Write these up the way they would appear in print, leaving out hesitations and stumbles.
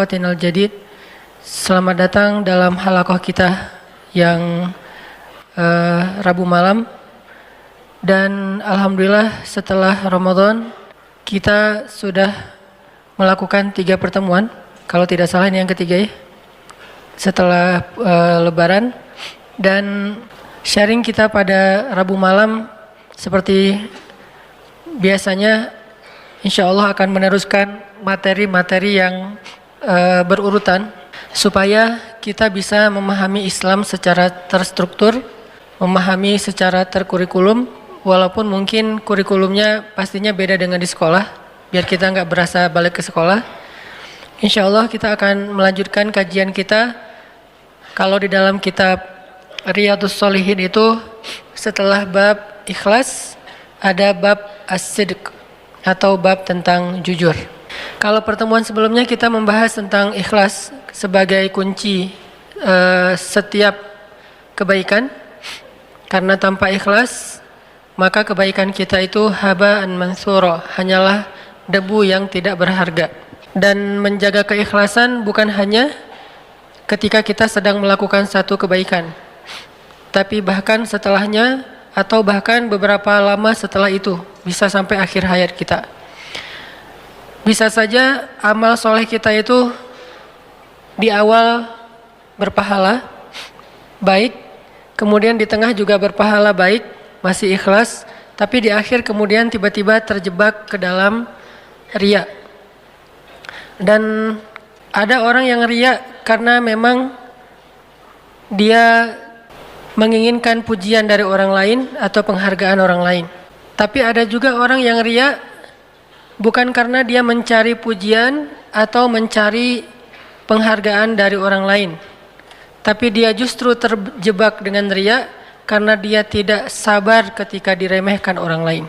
Watinal Jadid. Selamat datang dalam halaqah kita yang Rabu malam. Dan Alhamdulillah setelah Ramadan kita sudah melakukan 3 pertemuan. Kalau tidak salah ini yang ketiga ya. Setelah Lebaran. Dan sharing kita pada Rabu malam seperti biasanya insya Allah akan meneruskan materi-materi yang berurutan supaya kita bisa memahami Islam secara terstruktur, memahami secara terkurikulum, walaupun mungkin kurikulumnya pastinya beda dengan di sekolah, biar kita nggak berasa balik ke sekolah. Insya Allah kita akan melanjutkan kajian kita. Kalau di dalam kitab Riyadhus Shalihin itu setelah bab ikhlas ada bab as-sidq atau bab tentang jujur. Kalau pertemuan sebelumnya kita membahas tentang ikhlas sebagai kunci setiap kebaikan. Karena tanpa ikhlas maka kebaikan kita itu haba'an mansura, hanyalah debu yang tidak berharga. Dan menjaga keikhlasan bukan hanya ketika kita sedang melakukan satu kebaikan, tapi bahkan setelahnya atau bahkan beberapa lama setelah itu, bisa sampai akhir hayat kita. Bisa saja amal soleh kita itu di awal berpahala baik, kemudian di tengah juga berpahala baik, masih ikhlas, tapi di akhir kemudian tiba-tiba terjebak ke dalam riya. Dan ada orang yang riya karena memang dia menginginkan pujian dari orang lain atau penghargaan orang lain. Tapi ada juga orang yang riya bukan karena dia mencari pujian atau mencari penghargaan dari orang lain, tapi dia justru terjebak dengan riya karena dia tidak sabar ketika diremehkan orang lain.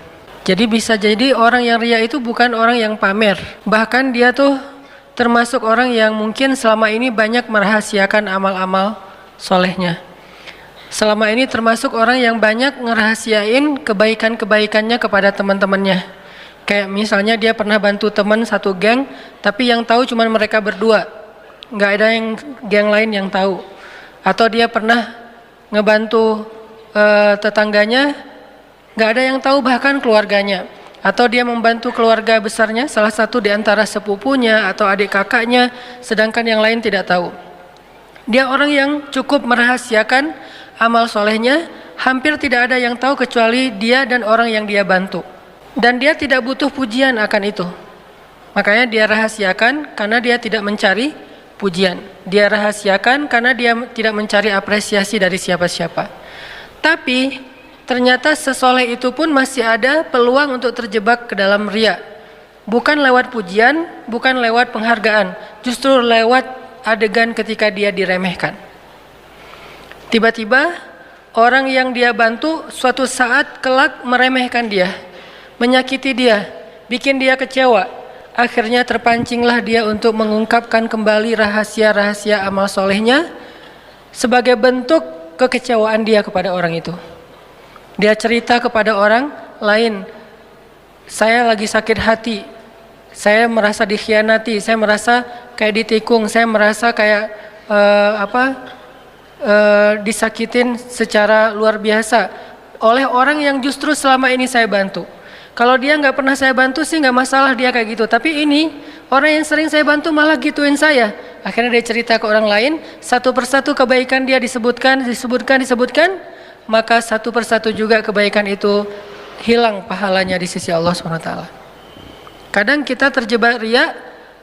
Jadi bisa jadi orang yang riya itu bukan orang yang pamer, bahkan dia tuh termasuk orang yang mungkin selama ini banyak merahasiakan amal-amal solehnya. Selama ini termasuk orang yang banyak ngerahasiain kebaikan-kebaikannya kepada teman-temannya. Kayak misalnya dia pernah bantu teman satu geng, tapi yang tahu cuma mereka berdua, nggak ada yang geng lain yang tahu. Atau dia pernah ngebantu tetangganya, nggak ada yang tahu bahkan keluarganya. Atau dia membantu keluarga besarnya, salah satu di antara sepupunya atau adik kakaknya, sedangkan yang lain tidak tahu. Dia orang yang cukup merahasiakan amal solehnya, hampir tidak ada yang tahu kecuali dia dan orang yang dia bantu. Dan dia tidak butuh pujian akan itu. Makanya dia rahasiakan karena dia tidak mencari pujian. Dia rahasiakan karena dia tidak mencari apresiasi dari siapa-siapa. Tapi ternyata sesoleh itu pun masih ada peluang untuk terjebak ke dalam riya. Bukan lewat pujian, bukan lewat penghargaan, justru lewat adegan ketika dia diremehkan. Tiba-tiba orang yang dia bantu suatu saat kelak meremehkan dia, menyakiti dia, bikin dia kecewa. Akhirnya terpancinglah dia untuk mengungkapkan kembali rahasia-rahasia amal solehnya sebagai bentuk kekecewaan dia kepada orang itu. Dia cerita kepada orang lain, saya lagi sakit hati, saya merasa dikhianati, saya merasa kayak ditikung, saya merasa kayak disakitin secara luar biasa oleh orang yang justru selama ini saya bantu. Kalau dia nggak pernah saya bantu sih nggak masalah dia kayak gitu, tapi ini orang yang sering saya bantu malah gituin saya. Akhirnya dia cerita ke orang lain, satu persatu kebaikan dia disebutkan, maka satu persatu juga kebaikan itu hilang pahalanya di sisi Allah SWT. Kadang kita terjebak riya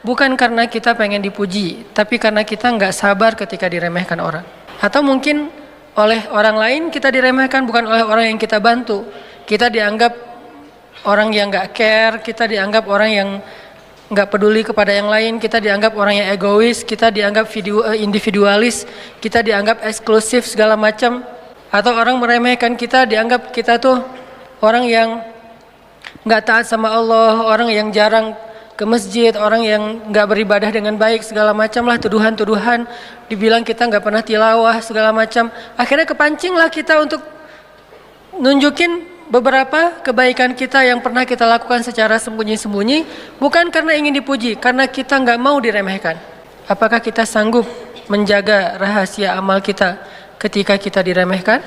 bukan karena kita pengen dipuji, tapi karena kita nggak sabar ketika diremehkan orang. Atau mungkin oleh orang lain kita diremehkan bukan oleh orang yang kita bantu. Kita dianggap orang yang nggak care, kita dianggap orang yang nggak peduli kepada yang lain, kita dianggap orang yang egois, kita dianggap individualis, kita dianggap eksklusif segala macam. Atau orang meremehkan kita, dianggap kita tuh orang yang nggak taat sama Allah, orang yang jarang ke masjid, orang yang nggak beribadah dengan baik, segala macam lah tuduhan-tuduhan, dibilang kita nggak pernah tilawah segala macam. Akhirnya kepancinglah kita untuk nunjukin beberapa kebaikan kita yang pernah kita lakukan secara sembunyi-sembunyi, bukan karena ingin dipuji, karena kita nggak mau diremehkan. Apakah kita sanggup menjaga rahasia amal kita ketika kita diremehkan?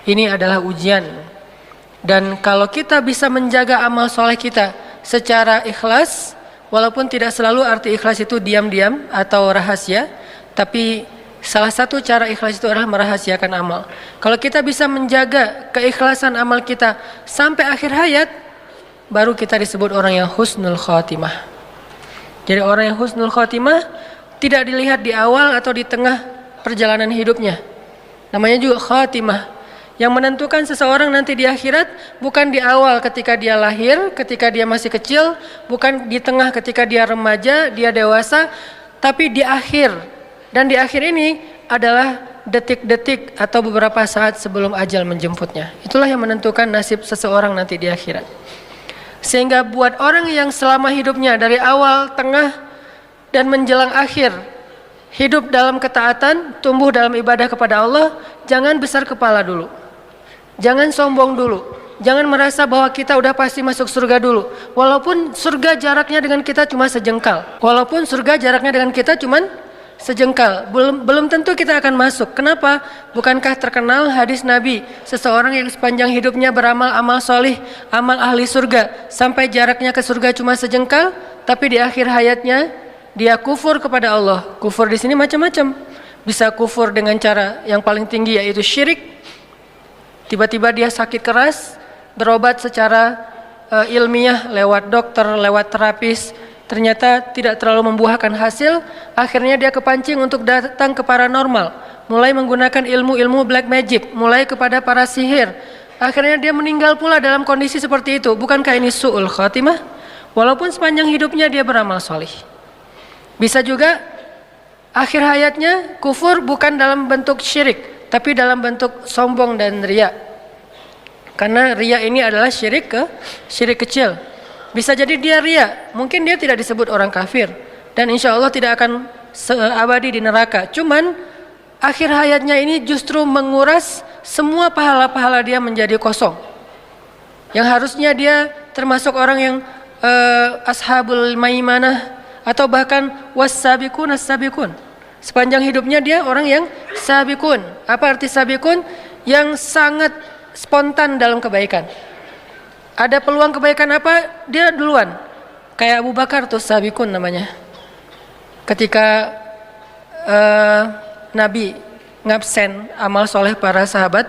Ini adalah ujian. Dan kalau kita bisa menjaga amal soleh kita secara ikhlas, walaupun tidak selalu arti ikhlas itu diam-diam atau rahasia, tapi salah satu cara ikhlas itu adalah merahasiakan amal. Kalau kita bisa menjaga keikhlasan amal kita sampai akhir hayat, baru kita disebut orang yang husnul khatimah. Jadi orang yang husnul khatimah tidak dilihat di awal atau di tengah perjalanan hidupnya. Namanya juga khatimah. Yang menentukan seseorang nanti di akhirat bukan di awal ketika dia lahir, ketika dia masih kecil, bukan di tengah ketika dia remaja, dia dewasa, tapi di akhir. Dan di akhir ini adalah detik-detik atau beberapa saat sebelum ajal menjemputnya. Itulah yang menentukan nasib seseorang nanti di akhirat. Sehingga buat orang yang selama hidupnya dari awal, tengah, dan menjelang akhir hidup dalam ketaatan, tumbuh dalam ibadah kepada Allah, jangan besar kepala dulu. Jangan sombong dulu. Jangan merasa bahwa kita udah pasti masuk surga dulu. Walaupun surga jaraknya dengan kita cuma sejengkal. Walaupun surga jaraknya dengan kita cuma sejengkal. Belum tentu kita akan masuk. Kenapa? Bukankah terkenal hadis Nabi, seseorang yang sepanjang hidupnya beramal amal solih, amal ahli surga, sampai jaraknya ke surga cuma sejengkal, tapi di akhir hayatnya dia kufur kepada Allah. Kufur di sini macam-macam. Bisa kufur dengan cara yang paling tinggi yaitu syirik. Tiba-tiba dia sakit keras, berobat secara ilmiah lewat dokter, lewat terapis, ternyata tidak terlalu membuahkan hasil. Akhirnya dia kepancing untuk datang ke paranormal, mulai menggunakan ilmu-ilmu black magic, mulai kepada para sihir. Akhirnya dia meninggal pula dalam kondisi seperti itu. Bukankah ini su'ul khatimah? Walaupun sepanjang hidupnya dia beramal solih. Bisa juga akhir hayatnya kufur bukan dalam bentuk syirik, tapi dalam bentuk sombong dan riya. Karena riya ini adalah syirik kecil. Bisa jadi dia riya, mungkin dia tidak disebut orang kafir, dan insya Allah tidak akan abadi di neraka. Cuman akhir hayatnya ini justru menguras semua pahala-pahala dia menjadi kosong. Yang harusnya dia termasuk orang yang ashabul maimanah, atau bahkan was-sabiqun as-sabiqun. Sepanjang hidupnya dia orang yang sabiqun. Apa arti sabiqun? Yang sangat spontan dalam kebaikan. Ada peluang kebaikan apa? Dia duluan. Kayak Abu Bakar tuh sabiqun namanya. Ketika Nabi ngabsen amal soleh para sahabat,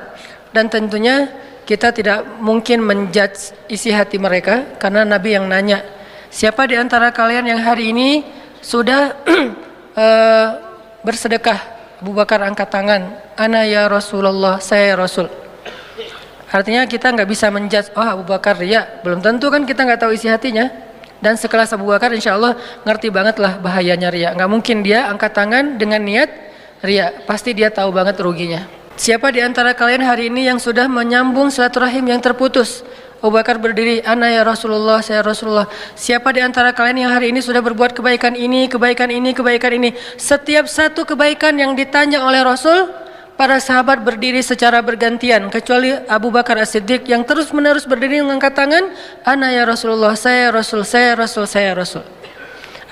dan tentunya kita tidak mungkin menjudge isi hati mereka karena Nabi yang nanya, siapa di antara kalian yang hari ini sudah bersedekah? Abu Bakar angkat tangan, ana ya Rasulullah, saya ya Rasul. Artinya kita nggak bisa menjudge, oh Abu Bakar riya, belum tentu kan, kita nggak tahu isi hatinya. Dan sekelas Abu Bakar insya Allah ngerti banget lah bahayanya riya. Nggak mungkin dia angkat tangan dengan niat riya, pasti dia tahu banget ruginya. Siapa di antara kalian hari ini yang sudah menyambung silaturahim yang terputus? Abu Bakar berdiri, ana ya Rasulullah, saya Rasulullah. Siapa di antara kalian yang hari ini sudah berbuat kebaikan ini, kebaikan ini, kebaikan ini? Setiap satu kebaikan yang ditanya oleh Rasul, para sahabat berdiri secara bergantian, kecuali Abu Bakar As-Siddiq yang terus menerus berdiri mengangkat tangan, ana ya Rasulullah, saya Rasul, saya Rasul, saya Rasul.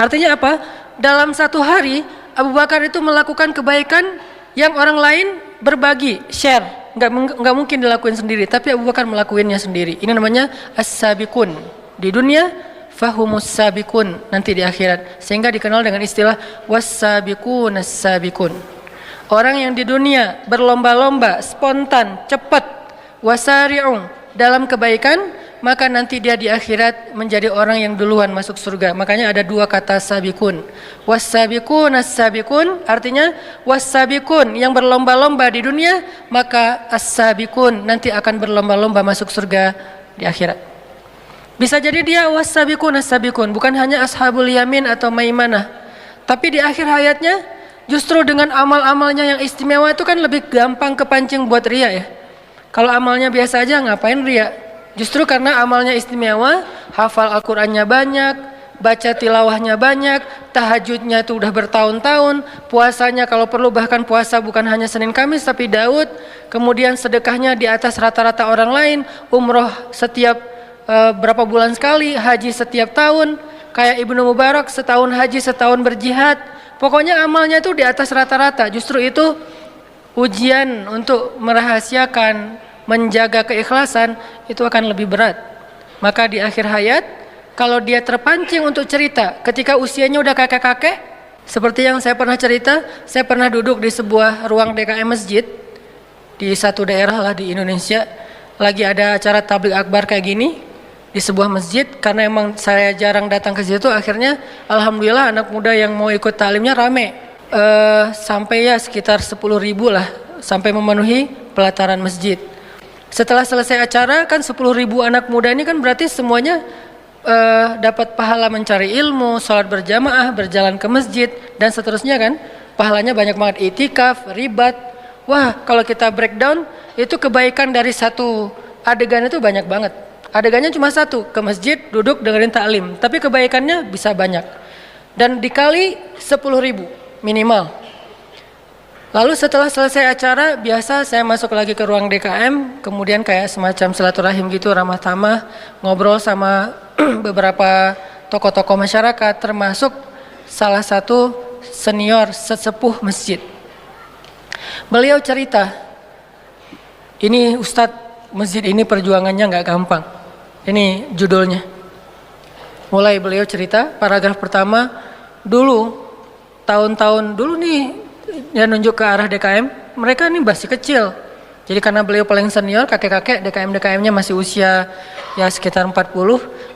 Artinya apa? Dalam satu hari Abu Bakar itu melakukan kebaikan yang orang lain berbagi, share. Nggak mungkin dilakuin sendiri, tapi Abu Bakar melakukannya sendiri. Ini namanya as-sabiqun. Di dunia fahumus sabiqun, nanti di akhirat, sehingga dikenal dengan istilah was-sabiqun as-sabiqun. Orang yang di dunia berlomba-lomba, spontan, cepat, wasari'un dalam kebaikan, maka nanti dia di akhirat menjadi orang yang duluan masuk surga. Makanya ada dua kata sabiqun. Was-sabiqun as-sabiqun, artinya was-sabiqun yang berlomba-lomba di dunia, maka as-sabiqun nanti akan berlomba-lomba masuk surga di akhirat. Bisa jadi dia was-sabiqun as-sabiqun, bukan hanya ashabul yamin atau maimanah, tapi di akhir hayatnya justru dengan amal-amalnya yang istimewa itu kan lebih gampang kepancing buat riya ya. Kalau amalnya biasa aja ngapain riya? Justru karena amalnya istimewa, hafal Al-Qur'annya banyak, baca tilawahnya banyak, tahajudnya itu udah bertahun-tahun, puasanya kalau perlu bahkan puasa bukan hanya Senin Kamis tapi Daud, kemudian sedekahnya di atas rata-rata orang lain, umroh setiap berapa bulan sekali, haji setiap tahun, kayak Ibnu Mubarak setahun haji setahun berjihad. Pokoknya amalnya itu di atas rata-rata. Justru itu ujian untuk merahasiakan, menjaga keikhlasan itu akan lebih berat. Maka di akhir hayat, kalau dia terpancing untuk cerita ketika usianya udah kakek-kakek, seperti yang saya pernah cerita, saya pernah duduk di sebuah ruang DKM masjid di satu daerah lah di Indonesia, lagi ada acara tabligh akbar kayak gini di sebuah masjid. Karena emang saya jarang datang ke situ, akhirnya alhamdulillah anak muda yang mau ikut taklimnya rame, sampai ya sekitar 10.000 lah, sampai memenuhi pelataran masjid. Setelah selesai acara kan 10.000 anak muda ini kan berarti semuanya dapat pahala mencari ilmu, sholat berjamaah, berjalan ke masjid dan seterusnya kan, pahalanya banyak banget, itikaf, ribat. Wah, kalau kita breakdown itu kebaikan dari satu adegan itu banyak banget. Adegannya cuma satu, ke masjid, duduk dengerin taklim, tapi kebaikannya bisa banyak. Dan dikali 10.000 minimal. Lalu setelah selesai acara, biasa saya masuk lagi ke ruang DKM, kemudian kayak semacam silaturahim gitu, ramah tamah, ngobrol sama beberapa tokoh-tokoh masyarakat, termasuk salah satu senior sesepuh masjid. Beliau cerita, ini Ustadz, masjid ini perjuangannya nggak gampang. Ini judulnya. Mulai beliau cerita, paragraf pertama, dulu, tahun-tahun dulu nih, dia nunjuk ke arah DKM, mereka ini masih kecil. Jadi karena beliau paling senior, kakek-kakek, DKM-DKM-nya masih usia ya sekitar 40,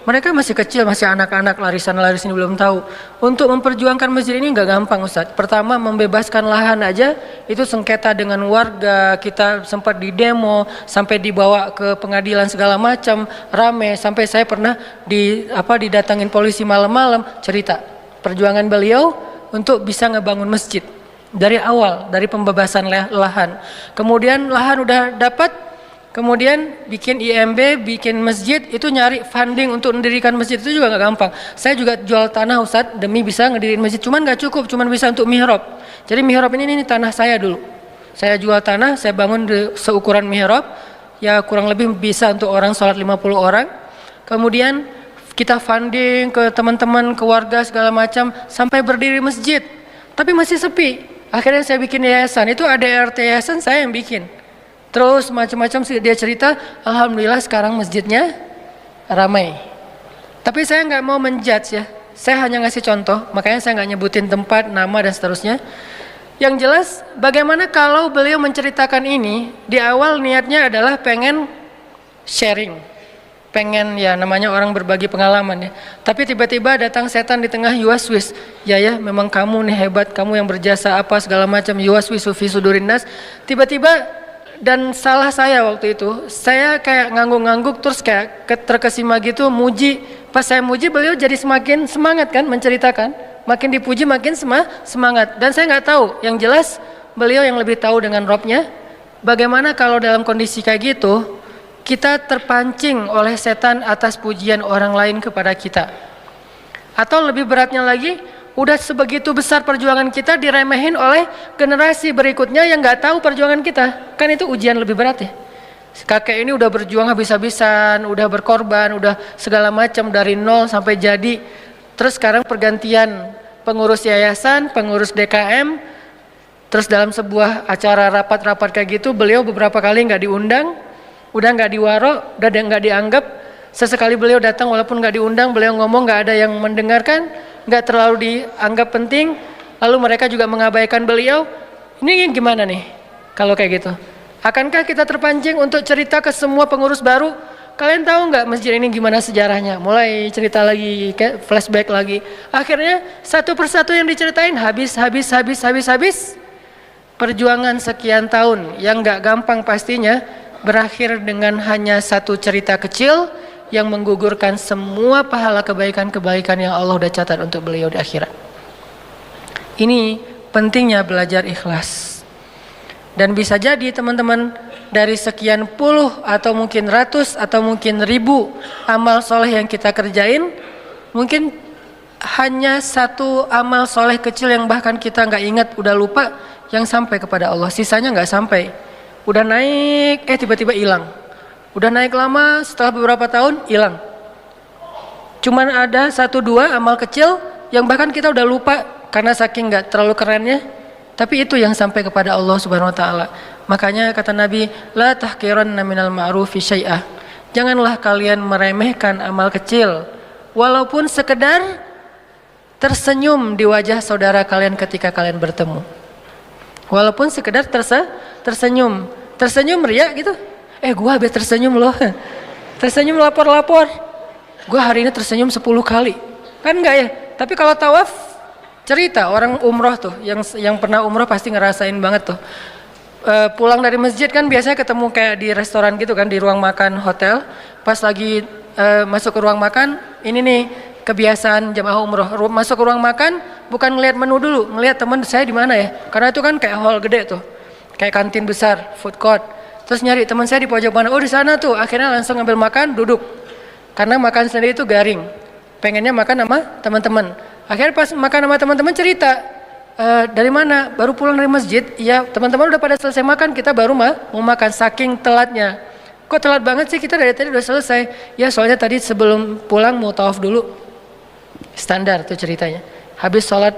mereka masih kecil, masih anak-anak, laris ini belum tahu. Untuk memperjuangkan masjid ini nggak gampang Ustadz. Pertama, membebaskan lahan aja, itu sengketa dengan warga, kita sempat di demo, sampai dibawa ke pengadilan segala macam, rame, sampai saya pernah didatangin polisi malam-malam, cerita perjuangan beliau untuk bisa ngebangun masjid. Dari awal, dari pembebasan lahan. Kemudian lahan udah dapat, kemudian bikin IMB, bikin masjid, itu nyari funding untuk mendirikan masjid itu juga nggak gampang. Saya juga jual tanah Ustadz demi bisa ngedirin masjid, cuman nggak cukup, cuman bisa untuk mihrab. Jadi mihrab ini tanah saya dulu. Saya jual tanah, saya bangun seukuran mihrab, ya kurang lebih bisa untuk orang sholat 50 orang. Kemudian kita funding ke teman-teman, ke warga segala macam, sampai berdiri masjid. Tapi masih sepi. Akhirnya saya bikin yayasan, itu ada RT yayasan saya yang bikin. Terus macam-macam dia cerita, alhamdulillah sekarang masjidnya ramai. Tapi saya nggak mau menjudge ya, saya hanya ngasih contoh, makanya saya nggak nyebutin tempat, nama dan seterusnya. Yang jelas, bagaimana kalau beliau menceritakan ini, di awal niatnya adalah pengen sharing. Pengen ya namanya orang berbagi pengalaman ya. Tapi tiba-tiba datang setan di tengah, yuwaswis. Ya memang kamu nih hebat, kamu yang berjasa apa segala macam, yuwaswis fi sudurin nas. Tiba-tiba, dan salah saya waktu itu, saya kayak ngangguk-ngangguk terus kayak terkesima gitu, muji. Pas saya muji, beliau jadi semakin semangat kan menceritakan. Makin dipuji makin semangat. Dan saya nggak tahu, yang jelas beliau yang lebih tahu dengan Robnya. Bagaimana kalau dalam kondisi kayak gitu, kita terpancing oleh setan atas pujian orang lain kepada kita. Atau lebih beratnya lagi, udah sebegitu besar perjuangan kita diremehin oleh generasi berikutnya yang nggak tahu perjuangan kita. Kan itu ujian lebih berat ya. Kakek ini udah berjuang habis-habisan, udah berkorban, udah segala macam dari nol sampai jadi. Terus sekarang pergantian pengurus yayasan, pengurus DKM. Terus dalam sebuah acara rapat-rapat kayak gitu, beliau beberapa kali nggak diundang. Udah nggak diwaro, udah nggak dianggap. Sesekali beliau datang walaupun nggak diundang, beliau ngomong nggak ada yang mendengarkan, nggak terlalu dianggap penting. Lalu mereka juga mengabaikan beliau. Ini gimana nih kalau kayak gitu? Akankah kita terpancing untuk cerita ke semua pengurus baru? Kalian tahu nggak masjid ini gimana sejarahnya? Mulai cerita lagi, kayak flashback lagi. Akhirnya satu persatu yang diceritain habis. Perjuangan sekian tahun yang nggak gampang pastinya, berakhir dengan hanya satu cerita kecil yang menggugurkan semua pahala kebaikan-kebaikan yang Allah udah catat untuk beliau di akhirat. Ini pentingnya belajar ikhlas. Dan bisa jadi teman-teman, dari sekian puluh atau mungkin ratus atau mungkin ribu amal soleh yang kita kerjain, mungkin hanya satu amal soleh kecil yang bahkan kita nggak ingat, udah lupa, yang sampai kepada Allah. Sisanya nggak sampai. Udah naik, tiba-tiba hilang. Udah naik lama, setelah beberapa tahun hilang. Cuman ada satu dua amal kecil yang bahkan kita udah lupa karena saking nggak terlalu kerennya, tapi itu yang sampai kepada Allah Subhanahu wa taala. Makanya kata Nabi, la tahqiranna minal ma'rufi syai'ah. Janganlah kalian meremehkan amal kecil, walaupun sekedar tersenyum di wajah saudara kalian ketika kalian bertemu. Walaupun sekedar tersenyum. Tersenyum ria gitu. Gua habis tersenyum loh. Tersenyum lapor-lapor. Gua hari ini tersenyum 10 kali. Kan enggak ya? Tapi kalau tawaf, cerita orang umroh tuh, yang pernah umroh pasti ngerasain banget tuh. Pulang dari masjid kan biasanya ketemu kayak di restoran gitu kan, di ruang makan hotel. Pas lagi masuk ke ruang makan, ini nih kebiasaan jamaah umroh, masuk ke ruang makan bukan ngelihat menu dulu, ngelihat teman saya di mana ya, karena itu kan kayak hall gede tuh, kayak kantin besar, food court. Terus nyari teman saya di pojok mana, di sana tuh. Akhirnya langsung ngambil makan, duduk, karena makan sendiri itu garing, pengennya makan sama teman-teman. Akhirnya pas makan sama teman-teman cerita, dari mana, baru pulang dari masjid. Ya teman-teman udah pada selesai makan, kita baru mau makan, saking telatnya. Kok telat banget sih, kita dari tadi udah selesai. Ya soalnya tadi sebelum pulang mau tawaf dulu. Standar tuh ceritanya. Habis sholat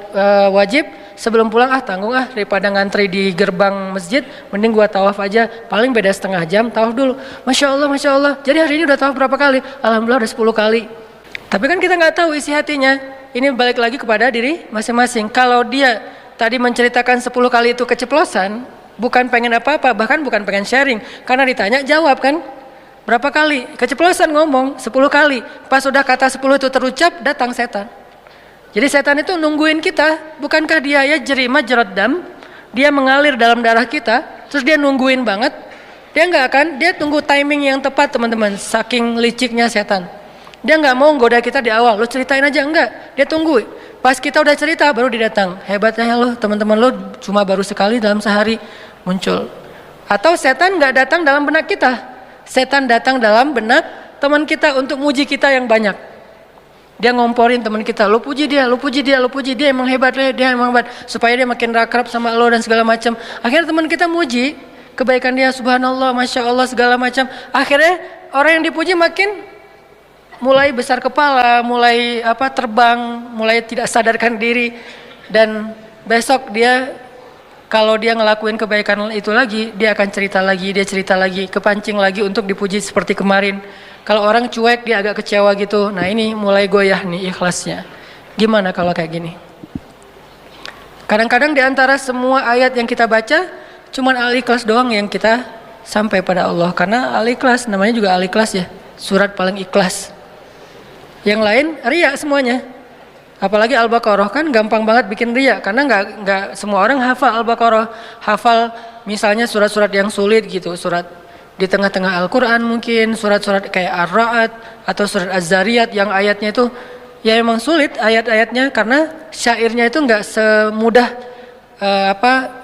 wajib, sebelum pulang tanggung daripada ngantri di gerbang masjid, mending gua tawaf aja, paling beda setengah jam, tawaf dulu. Masya Allah, Masya Allah. Jadi hari ini udah tawaf berapa kali? Alhamdulillah udah 10 kali. Tapi kan kita nggak tahu isi hatinya. Ini balik lagi kepada diri masing-masing. Kalau dia tadi menceritakan 10 kali itu keceplosan, bukan pengen apa-apa, bahkan bukan pengen sharing, karena ditanya jawab kan. Berapa kali? Keceplosan ngomong 10 kali. Pas sudah kata 10 itu terucap, datang setan. Jadi setan itu nungguin kita. Bukankah dia ya jeri majrad dam? Dia mengalir dalam darah kita, terus dia nungguin banget. Dia nggak akan, dia tunggu timing yang tepat teman-teman. Saking liciknya setan. Dia nggak mau goda kita di awal. Lo ceritain aja, enggak. Dia tunggu. Pas kita udah cerita, baru dia datang. Hebatnya lo, teman-teman lo cuma baru sekali dalam sehari muncul. Atau setan nggak datang dalam benak kita. Setan datang dalam benak teman kita untuk muji kita yang banyak. Dia ngomporin teman kita, lo puji dia, lo puji dia, lo puji dia, emang hebat, dia emang hebat, supaya dia makin akrab sama lo dan segala macam. Akhirnya teman kita muji kebaikan dia, subhanallah, masya Allah segala macam. Akhirnya orang yang dipuji makin mulai besar kepala, mulai terbang, mulai tidak sadarkan diri, dan besok dia kalau dia ngelakuin kebaikan itu lagi, dia akan cerita lagi, kepancing lagi untuk dipuji seperti kemarin. Kalau orang cuek, dia agak kecewa gitu. Nah ini mulai goyah nih ikhlasnya. Gimana kalau kayak gini? Kadang-kadang di antara semua ayat yang kita baca, cuman Al-Ikhlas doang yang kita sampai pada Allah. Karena Al-Ikhlas, namanya juga Al-Ikhlas ya, surat paling ikhlas. Yang lain riya semuanya. Apalagi Al-Baqarah kan gampang banget bikin riya, karena nggak semua orang hafal Al-Baqarah, hafal misalnya surat-surat yang sulit gitu, surat di tengah-tengah Al-Quran mungkin, surat-surat kayak Ar-Ra'd atau surat Az-Zariyat yang ayatnya itu ya emang sulit ayat-ayatnya, karena syairnya itu nggak semudah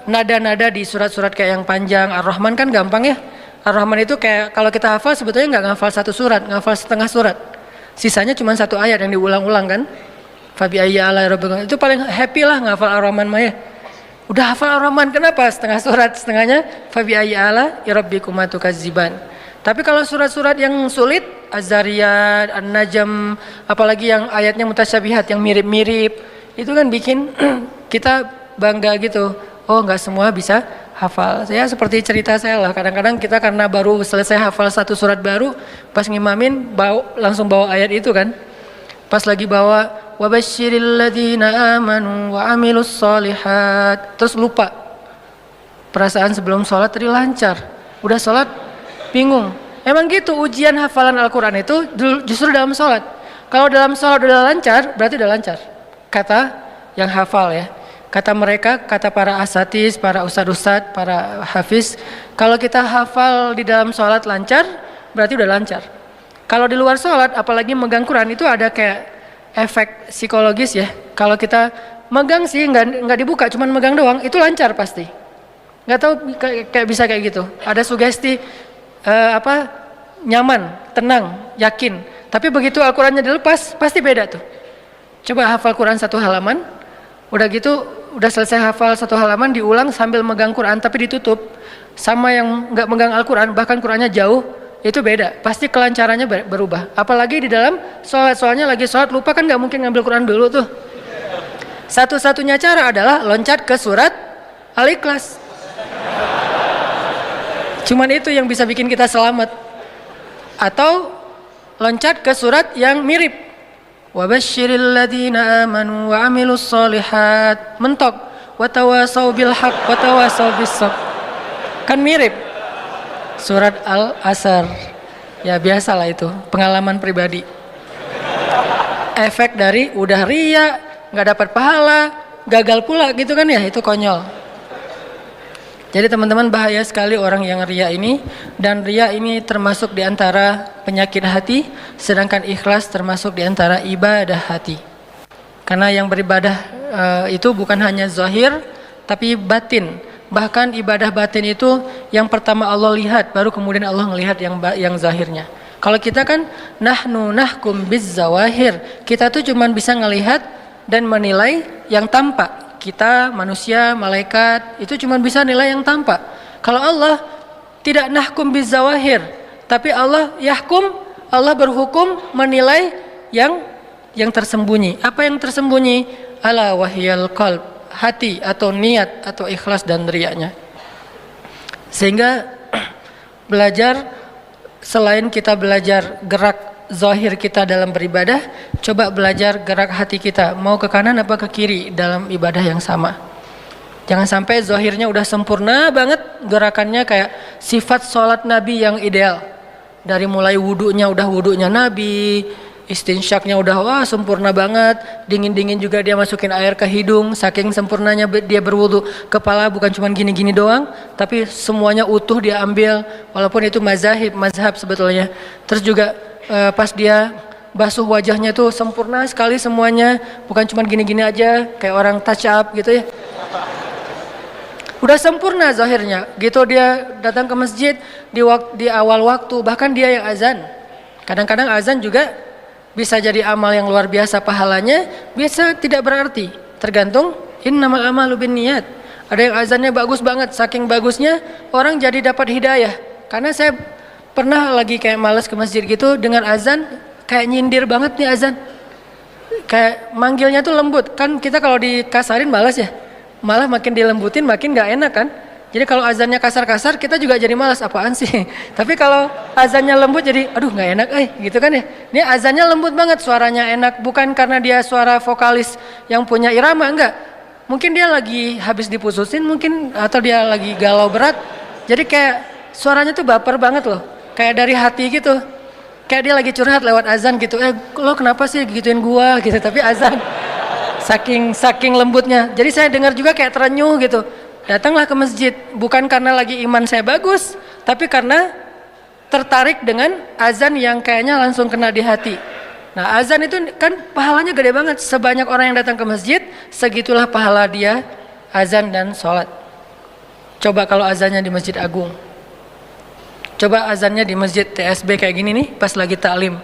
nada-nada di surat-surat kayak yang panjang. Ar-Rahman kan gampang ya, Ar-Rahman itu kayak kalau kita hafal sebetulnya nggak ngafal satu surat, ngafal setengah surat, sisanya cuma satu ayat yang diulang-ulang kan. Fabi ayya ala rabbikum, itu paling happy lah ngafal Ar-Rahman mah ya. Udah hafal Ar-Rahman, kenapa setengah surat, setengahnya Fabi ayya ala rabbikum tukadziban. Tapi kalau surat-surat yang sulit, Az-Zariyat, An-Najm, apalagi yang ayatnya mutasyabihat, yang mirip-mirip, itu kan bikin kita bangga gitu. Oh nggak semua bisa hafal. Saya seperti cerita saya lah, kadang-kadang kita karena baru selesai hafal satu surat baru, pas ngimamin langsung bawa ayat itu kan. Pas lagi bawa wabasyiril ladzina amanu wa amilus solihat, terus lupa. Perasaan sebelum sholat tadi lancar, udah sholat bingung. Emang gitu ujian hafalan Al-Quran itu justru dalam sholat. Kalau dalam sholat udah lancar, berarti udah lancar. Kata yang hafal ya. Kata mereka, kata para asatis, para ustad-ustad, para hafiz, kalau kita hafal di dalam sholat lancar, berarti udah lancar. Kalau di luar sholat, apalagi megang Quran, itu ada kayak efek psikologis ya. Kalau kita megang sih nggak dibuka, cuman megang doang, itu lancar pasti. Nggak tahu kayak bisa kayak gitu. Ada sugesti nyaman, tenang, yakin. Tapi begitu Al-Qurannya dilepas, pasti beda tuh. Coba hafal Quran satu halaman, udah gitu, udah selesai hafal satu halaman, diulang sambil megang Quran tapi ditutup. Sama yang nggak megang Al-Quran, bahkan Qurannya jauh, itu beda, pasti kelancarannya berubah. Apalagi di dalam sholat, soalnya lagi sholat lupa kan nggak mungkin ngambil Quran dulu tuh. Satu-satunya cara adalah loncat ke surat Al-Ikhlas. Cuman itu yang bisa bikin kita selamat. Atau loncat ke surat yang mirip. Wabashshiril ladzina amanu wa 'amilus shalihat. Mentok. Watawasau bil haq watawasau bis sabr. Kan mirip. Surat Al-Asr. Ya biasalah itu, pengalaman pribadi. Efek dari udah ria, nggak dapat pahala, gagal pula gitu kan ya, itu konyol. Jadi teman-teman, bahaya sekali orang yang ria ini, dan ria ini termasuk di antara penyakit hati, sedangkan ikhlas termasuk di antara ibadah hati. Karena yang beribadah itu bukan hanya zahir, tapi batin. Bahkan ibadah batin itu yang pertama Allah lihat, baru kemudian Allah melihat yang zahirnya. Kalau kita kan nahnu nahkum biz zawahir, kita tuh cuma bisa ngelihat dan menilai yang tampak. Kita manusia, malaikat itu cuma bisa nilai yang tampak. Kalau Allah tidak nahkum biz zawahir, tapi Allah yahkum, Allah berhukum menilai yang tersembunyi. Apa yang tersembunyi? Ala wahyal qalb, hati atau niat atau ikhlas dan riyanya. Sehingga belajar, selain kita belajar gerak zahir kita dalam beribadah, coba belajar gerak hati kita, mau ke kanan apa ke kiri dalam ibadah yang sama. Jangan sampai zahirnya udah sempurna banget, gerakannya kayak sifat sholat Nabi yang ideal. Dari mulai wudunya udah wudunya Nabi, istinsyaknya udah wah sempurna banget, dingin-dingin juga dia masukin air ke hidung, saking sempurnanya dia berwudu. Kepala bukan cuma gini-gini doang, tapi semuanya utuh dia ambil, walaupun itu mazhab sebetulnya. Terus juga pas dia basuh wajahnya tuh sempurna sekali semuanya, bukan cuma gini-gini aja kayak orang touch up gitu ya. Udah sempurna zahirnya. Gitu dia datang ke masjid di awal waktu, bahkan dia yang azan. Kadang-kadang azan juga bisa jadi amal yang luar biasa pahalanya, bisa tidak berarti. Tergantung innamal amalu binniyat. Ada yang azannya bagus banget, saking bagusnya orang jadi dapat hidayah. Karena saya pernah lagi kayak malas ke masjid gitu, dengan azan kayak nyindir banget nih azan. Kayak manggilnya tuh lembut. Kan kita kalau dikasarin malas ya. Malah makin dilembutin makin gak enak kan. Jadi kalau azannya kasar-kasar kita juga jadi malas, apaan sih. Tapi kalau azannya lembut jadi aduh gak enak gitu kan ya. Ini azannya lembut banget, suaranya enak. Bukan karena dia suara vokalis yang punya irama, enggak. Mungkin dia lagi habis diputusin mungkin, atau dia lagi galau berat. Jadi kayak suaranya tuh baper banget loh. Kayak dari hati gitu. Kayak dia lagi curhat lewat azan gitu. Lo kenapa sih gituin gua gitu. Tapi azan saking lembutnya. Jadi saya dengar juga kayak terenyuh gitu. Datanglah ke masjid. Bukan karena lagi iman saya bagus. Tapi karena tertarik dengan azan yang kayaknya langsung kena di hati. Nah azan itu kan pahalanya gede banget. Sebanyak orang yang datang ke masjid, segitulah pahala dia azan dan sholat. Coba kalau azannya di Masjid Agung. Coba azannya di masjid TSB kayak gini nih, pas lagi taklim.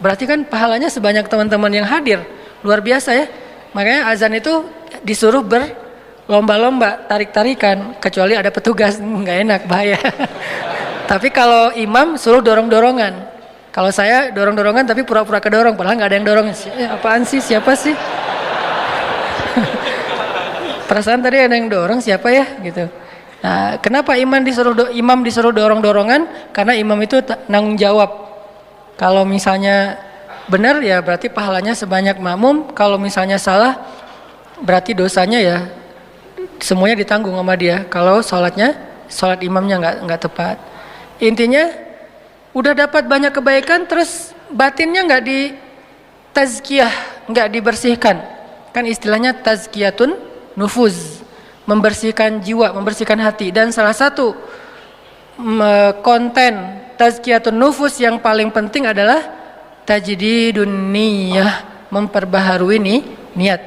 Berarti kan pahalanya sebanyak teman-teman yang hadir. Luar biasa ya. Makanya azan itu disuruh berlomba-lomba, tarik-tarikan. Kecuali ada petugas, nggak enak, bahaya. Tapi kalau imam suruh dorong-dorongan. Kalau saya dorong-dorongan tapi pura-pura kedorong, padahal nggak ada yang dorong. Apaan sih, siapa sih? Perasaan tadi ada yang dorong, siapa ya? Gitu. Nah, kenapa imam disuruh dorong-dorongan? Karena imam itu nanggung jawab. Kalau misalnya benar ya berarti pahalanya sebanyak makmum. Kalau misalnya salah berarti dosanya ya semuanya ditanggung sama dia. Kalau sholat imamnya nggak tepat. Intinya udah dapat banyak kebaikan, terus batinnya nggak di tazkiyah, nggak dibersihkan. Kan istilahnya tazkiyatun nufuz. Membersihkan jiwa, membersihkan hati. Dan salah satu konten tazkiyatun nufus yang paling penting adalah tajdidun niyah, memperbaharui niat.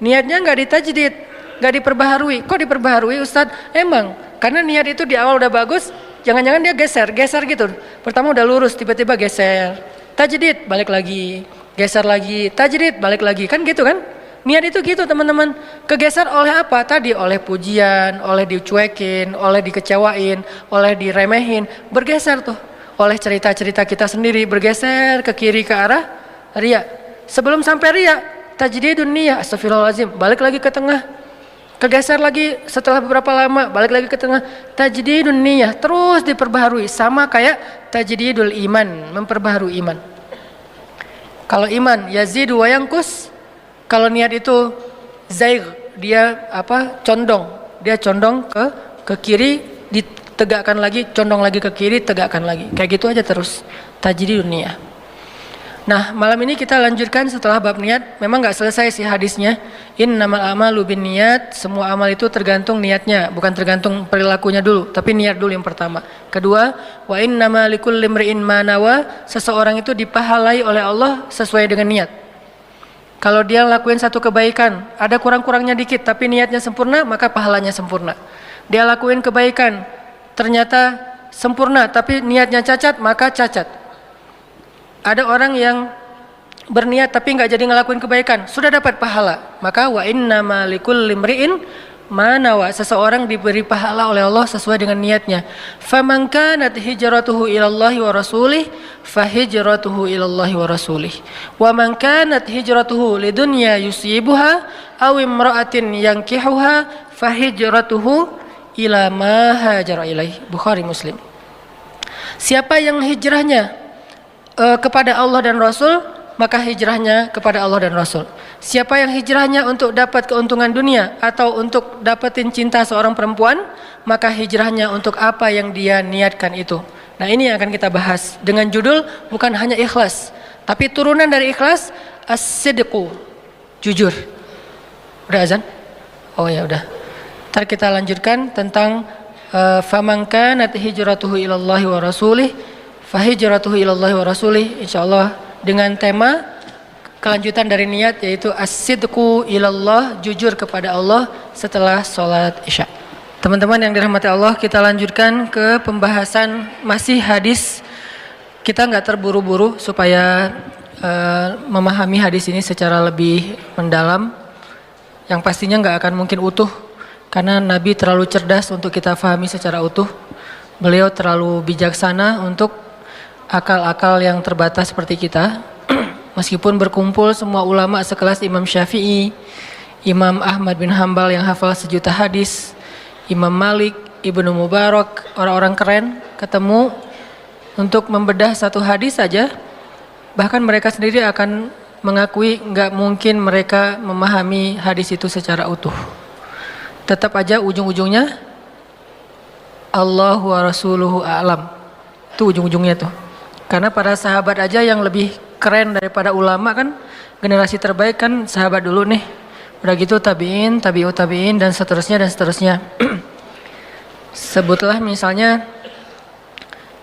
Niatnya nggak ditajdid, nggak diperbaharui. Kok diperbaharui Ustadz? Emang karena niat itu di awal udah bagus, jangan-jangan dia geser gitu. Pertama udah lurus, tiba-tiba geser. Tajdid, balik lagi, geser lagi, tajdid, balik lagi, kan gitu kan? Niat itu gitu teman-teman. Kegeser oleh apa? Tadi oleh pujian, oleh dicuekin, oleh dikecewain, oleh diremehin. Bergeser tuh. Oleh cerita-cerita kita sendiri bergeser ke kiri ke arah ria. Sebelum sampai ria, tajdidun niyah, astagfirullahalazim, balik lagi ke tengah. Kegeser lagi setelah beberapa lama, balik lagi ke tengah. Tajdidun niyah, terus diperbaharui, sama kayak tajdidul iman, memperbaharui iman. Kalau iman yazidu wa yanqus, kalau niat itu zaigh, dia condong, dia condong ke kiri, ditegakkan lagi, condong lagi ke kiri, tegakkan lagi. Kayak gitu aja terus tajdidun niyah. Nah, malam ini kita lanjutkan setelah bab niat. Memang nggak selesai sih hadisnya. Innamal a'malu binniyat, semua amal itu tergantung niatnya, bukan tergantung perilakunya dulu, tapi niat dulu yang pertama. Kedua, wa innama likulli imri'in ma nawa, seseorang itu dipahalai oleh Allah sesuai dengan niat. Kalau dia lakuin satu kebaikan, ada kurang-kurangnya dikit, tapi niatnya sempurna, maka pahalanya sempurna. Dia lakuin kebaikan, ternyata sempurna, tapi niatnya cacat, maka cacat. Ada orang yang berniat tapi nggak jadi ngelakuin kebaikan, sudah dapat pahala. Maka wa innama likulli imri'in ma nawa, seseorang diberi pahala oleh Allah sesuai dengan niatnya. Faman kanat hijratuhu ilallahi wa rasulih fahijratuhu ilallahi wa rasulih. Wa man kanat hijratuhu lidunya yusibuha aw imra'atin yankihuha fahijratuhu ila ma hajara ilaih. Bukhari Muslim. Siapa yang hijrahnya kepada Allah dan Rasul, maka hijrahnya kepada Allah dan Rasul. Siapa yang hijrahnya untuk dapat keuntungan dunia atau untuk dapetin cinta seorang perempuan, maka hijrahnya untuk apa yang dia niatkan itu. Nah, ini yang akan kita bahas dengan judul bukan hanya ikhlas, tapi turunan dari ikhlas, as-sidqu, jujur. Udah azan? Oh ya udah. Ntar kita lanjutkan tentang faman kanat hijratuhu ilallahi wa rasulih fahijratuhu ilallahi wa rasulih, insyaallah dengan tema kelanjutan dari niat, yaitu as-sidqu ilallah, jujur kepada Allah setelah sholat isya. Teman-teman yang dirahmati Allah, kita lanjutkan ke pembahasan masih hadis. Kita nggak terburu-buru supaya memahami hadis ini secara lebih mendalam, yang pastinya nggak akan mungkin utuh karena Nabi terlalu cerdas untuk kita fahami secara utuh. Beliau terlalu bijaksana untuk akal-akal yang terbatas seperti kita. Meskipun berkumpul semua ulama sekelas Imam Syafi'i, Imam Ahmad bin Hambal yang hafal sejuta hadis, Imam Malik, Ibnu Mubarak, orang-orang keren ketemu untuk membedah satu hadis saja, bahkan mereka sendiri akan mengakui nggak mungkin mereka memahami hadis itu secara utuh. Tetap aja ujung-ujungnya Allahu wa rasuluhu a'lam. Itu ujung-ujungnya tuh. Karena para sahabat aja yang lebih keren daripada ulama kan, generasi terbaik kan sahabat dulu nih. Udah gitu tabi'in, tabi'ut tabi'in, dan seterusnya dan seterusnya. Sebutlah misalnya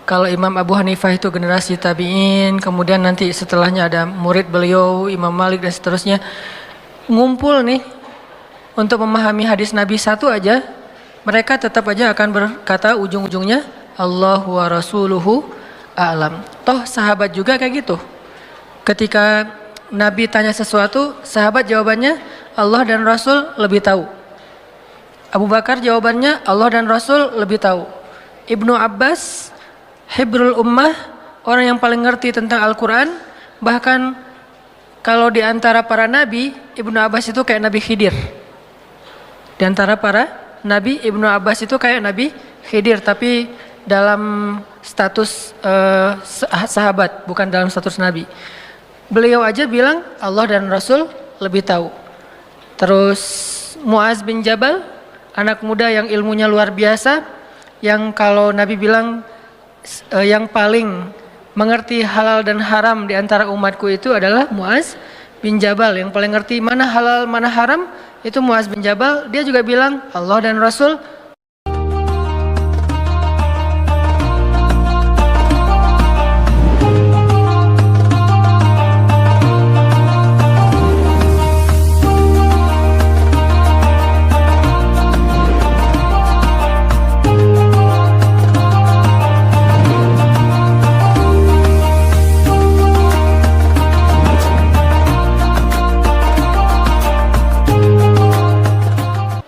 kalau Imam Abu Hanifah itu generasi tabi'in, kemudian nanti setelahnya ada murid beliau Imam Malik dan seterusnya. Ngumpul nih untuk memahami hadis Nabi satu aja, mereka tetap aja akan berkata ujung-ujungnya Allahu wa rasuluhu a'lam. Toh sahabat juga kayak gitu. Ketika Nabi tanya sesuatu, sahabat jawabannya Allah dan Rasul lebih tahu. Abu Bakar jawabannya Allah dan Rasul lebih tahu. Ibnu Abbas, hibrul ummah, orang yang paling ngerti tentang Al-Quran. Bahkan kalau di antara para nabi, Ibnu Abbas itu kayak Nabi Khidir. Di antara para nabi, Ibnu Abbas itu kayak Nabi Khidir, tapi dalam status sahabat, bukan dalam status nabi. Beliau aja bilang Allah dan Rasul lebih tahu. Terus Muaz bin Jabal, anak muda yang ilmunya luar biasa, yang kalau Nabi bilang yang paling mengerti halal dan haram di antara umatku itu adalah Muaz bin Jabal. Yang paling ngerti mana halal mana haram itu Muaz bin Jabal. Dia juga bilang Allah dan Rasul.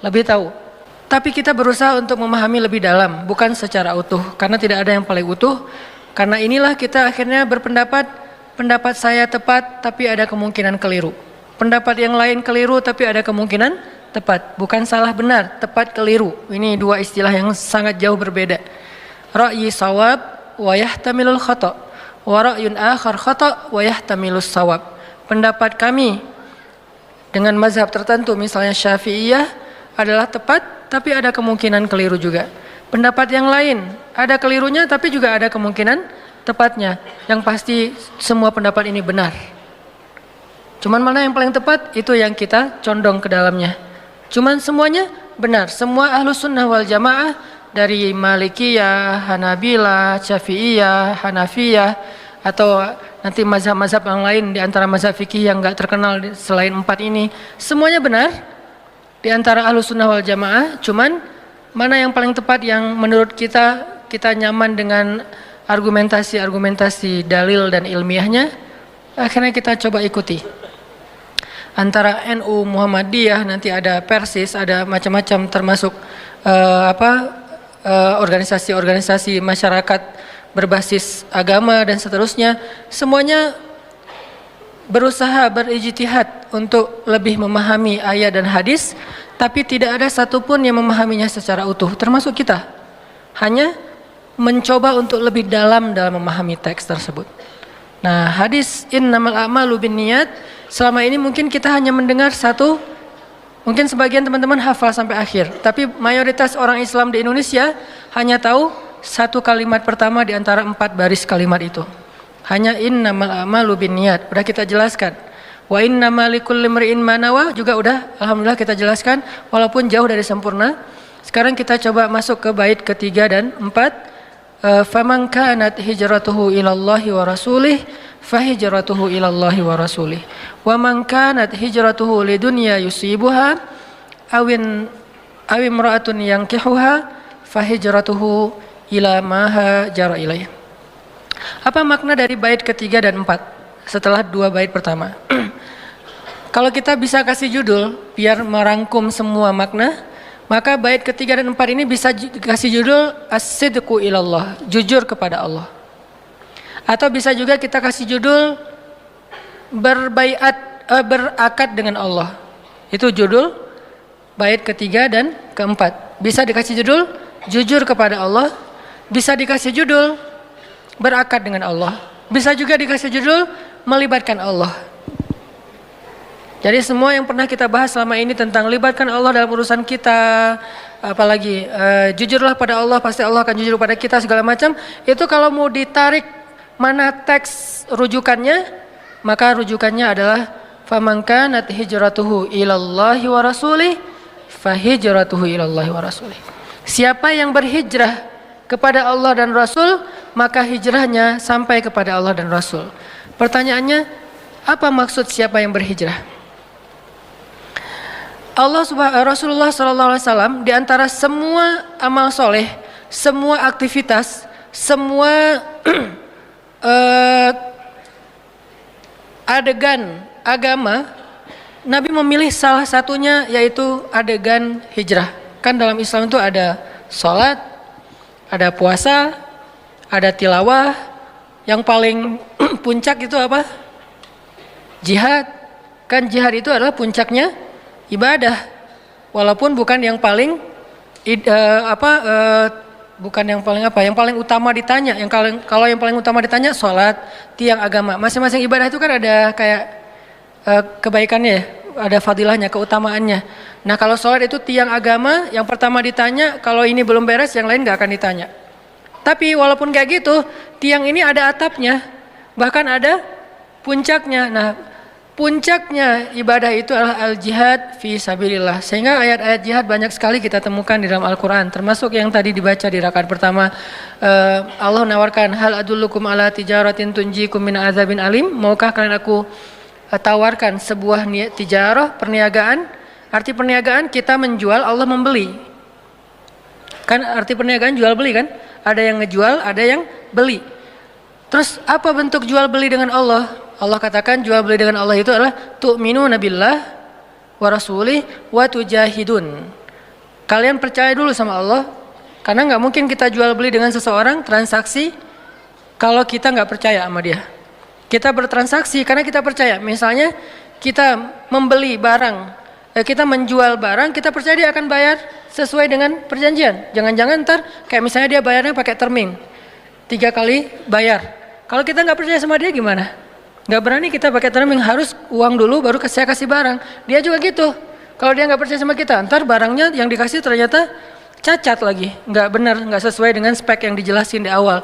Lebih tahu. Tapi kita berusaha untuk memahami lebih dalam, bukan secara utuh, karena tidak ada yang paling utuh. Karena inilah kita akhirnya berpendapat, pendapat saya tepat, tapi ada kemungkinan keliru. Pendapat yang lain keliru tapi ada kemungkinan tepat. Bukan salah benar, tepat keliru. Ini dua istilah yang sangat jauh berbeda. Ra'yi sawab wa yahtamilul khata' wa ra'yun akhar khata' wa yahtamilus sawab. Pendapat kami dengan mazhab tertentu misalnya Syafi'iyah adalah tepat tapi ada kemungkinan keliru juga. Pendapat yang lain ada kelirunya tapi juga ada kemungkinan tepatnya. Yang pasti semua pendapat ini benar. Cuman mana yang paling tepat itu yang kita condong ke dalamnya. Cuman semuanya benar. Semua Ahlus Sunnah wal Jamaah dari Malikiyah, Hanabilah, Syafi'iyah, Hanafiyah atau nanti mazhab-mazhab yang lain di antara mazhab fikih yang enggak terkenal selain 4 ini, semuanya benar di antara Ahlus Sunnah wal Jamaah. Cuman mana yang paling tepat yang menurut kita nyaman dengan argumentasi dalil dan ilmiahnya, akhirnya kita coba ikuti. Antara NU, Muhammadiyah, nanti ada Persis, ada macam-macam termasuk organisasi-organisasi masyarakat berbasis agama dan seterusnya, semuanya berusaha berijtihad untuk lebih memahami ayat dan hadis, tapi tidak ada satupun yang memahaminya secara utuh, termasuk kita. Hanya mencoba untuk lebih dalam memahami teks tersebut. Nah, hadis innamal a'malu binniyat, selama ini mungkin kita hanya mendengar satu, mungkin sebagian teman-teman hafal sampai akhir, tapi mayoritas orang Islam di Indonesia hanya tahu satu kalimat pertama di antara 4 baris kalimat itu. Hanya innamal a'malu binniyat, udah kita jelaskan. Wa innamal likulli imri'in ma nawa juga udah alhamdulillah kita jelaskan walaupun jauh dari sempurna. Sekarang kita coba masuk ke bait ketiga dan 4. Faman kanat hijratuhu ilallahi wa rasulih fahijratuhu ilallahi wa rasulih wa man kanat hijratuhu lidunya yusibuha awin imra'atun yankihuha fahijratuhu ila ma hajara ilaih. Apa makna dari bait ketiga dan 4 setelah 2 bait pertama? Kalau kita bisa kasih judul biar merangkum semua makna, maka bait ketiga dan 4 ini bisa dikasih judul as-sidqu ilallah, jujur kepada Allah. Atau bisa juga kita kasih judul berakad dengan Allah. Itu judul bait ketiga dan keempat. Bisa dikasih judul jujur kepada Allah, bisa dikasih judul berakad dengan Allah, bisa juga dikasih judul melibatkan Allah. Jadi semua yang pernah kita bahas selama ini tentang libatkan Allah dalam urusan kita, apalagi jujurlah pada Allah, pasti Allah akan jujur pada kita segala macam, itu kalau mau ditarik mana teks rujukannya, maka rujukannya adalah faman kanat hijratuhu ilallahi wa rasulih fahijratuhu ilallahi wa rasulih. Siapa yang berhijrah kepada Allah dan Rasul, maka hijrahnya sampai kepada Allah dan Rasul. Pertanyaannya, apa maksud siapa yang berhijrah? Rasulullah SAW di antara semua amal soleh, semua aktivitas, semua adegan agama, Nabi memilih salah satunya yaitu adegan hijrah. Kan dalam Islam itu ada sholat, ada puasa, ada tilawah, yang paling puncak itu apa? Jihad. Kan jihad itu adalah puncaknya ibadah, walaupun bukan yang paling bukan yang paling yang paling utama ditanya. Kalau yang paling utama ditanya sholat, tiang agama. Masing-masing ibadah itu kan ada kayak kebaikannya, ada fadilahnya, keutamaannya. Nah, kalau sholat itu tiang agama, yang pertama ditanya, kalau ini belum beres, yang lain nggak akan ditanya. Tapi walaupun kayak gitu, tiang ini ada atapnya, bahkan ada puncaknya. Nah, puncaknya ibadah itu adalah al-jihad fi sabilillah. Sehingga ayat-ayat jihad banyak sekali kita temukan di dalam Al-Quran. Termasuk yang tadi dibaca di rakaat pertama. Allah menawarkan, hal adullukum ala tijaratin tunjikum min azabin alim. Maukah kalian aku tawarkan sebuah tijarah, perniagaan. Arti perniagaan kita menjual, Allah membeli. Kan arti perniagaan jual beli kan? Ada yang ngejual, ada yang beli. Terus apa bentuk jual beli dengan Allah? Allah katakan jual beli dengan Allah itu adalah tu'minuna billah wa rasulih wa tujahidun. Kalian percaya dulu sama Allah, karena nggak mungkin kita jual beli dengan seseorang transaksi kalau kita nggak percaya sama dia. Kita bertransaksi karena kita percaya. Misalnya kita membeli barang, kita menjual barang, kita percaya dia akan bayar sesuai dengan perjanjian. Jangan-jangan ntar kayak misalnya dia bayarnya pakai terming, 3 kali bayar. Kalau kita nggak percaya sama dia gimana? Nggak berani kita pakai terming, harus uang dulu baru saya kasih barang. Dia juga gitu. Kalau dia nggak percaya sama kita, ntar barangnya yang dikasih ternyata cacat lagi, nggak benar, nggak sesuai dengan spek yang dijelasin di awal.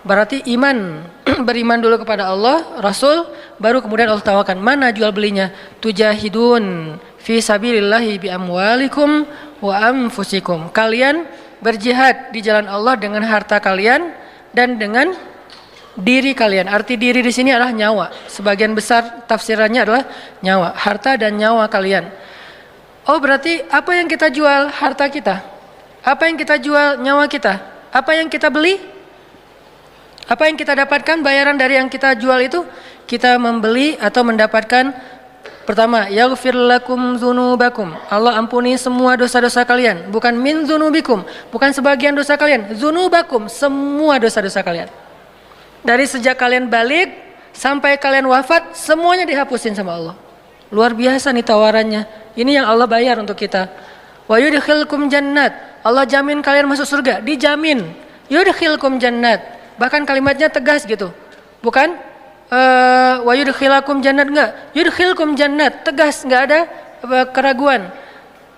Berarti iman, beriman dulu kepada Allah, Rasul, baru kemudian Allah tawarkan. Mana jual belinya? Tujahidun fi sabilillahi bi amwalikum wa anfusikum. Kalian berjihad di jalan Allah dengan harta kalian dan dengan diri kalian. Arti diri di sini adalah nyawa. Sebagian besar tafsirannya adalah nyawa, harta dan nyawa kalian. Oh, berarti apa yang kita jual? Harta kita. Apa yang kita jual? Nyawa kita. Apa yang kita beli? Apa yang kita dapatkan bayaran dari yang kita jual itu? Kita membeli atau mendapatkan, pertama, yaghfir lakum dzunubakum. Allah ampuni semua dosa-dosa kalian. Bukan min dzunubikum, bukan sebagian dosa kalian. Dzunubakum, semua dosa-dosa kalian. Dari sejak kalian balik sampai kalian wafat, semuanya dihapusin sama Allah. Luar biasa nih tawarannya. Ini yang Allah bayar untuk kita. Wa yudkhilkum jannat. Allah jamin kalian masuk surga, dijamin. Yudkhilkum jannat. Bahkan kalimatnya tegas gitu. Bukan wa yudkhilakum jannat, enggak. Yudkhilkum jannat, tegas, enggak ada keraguan.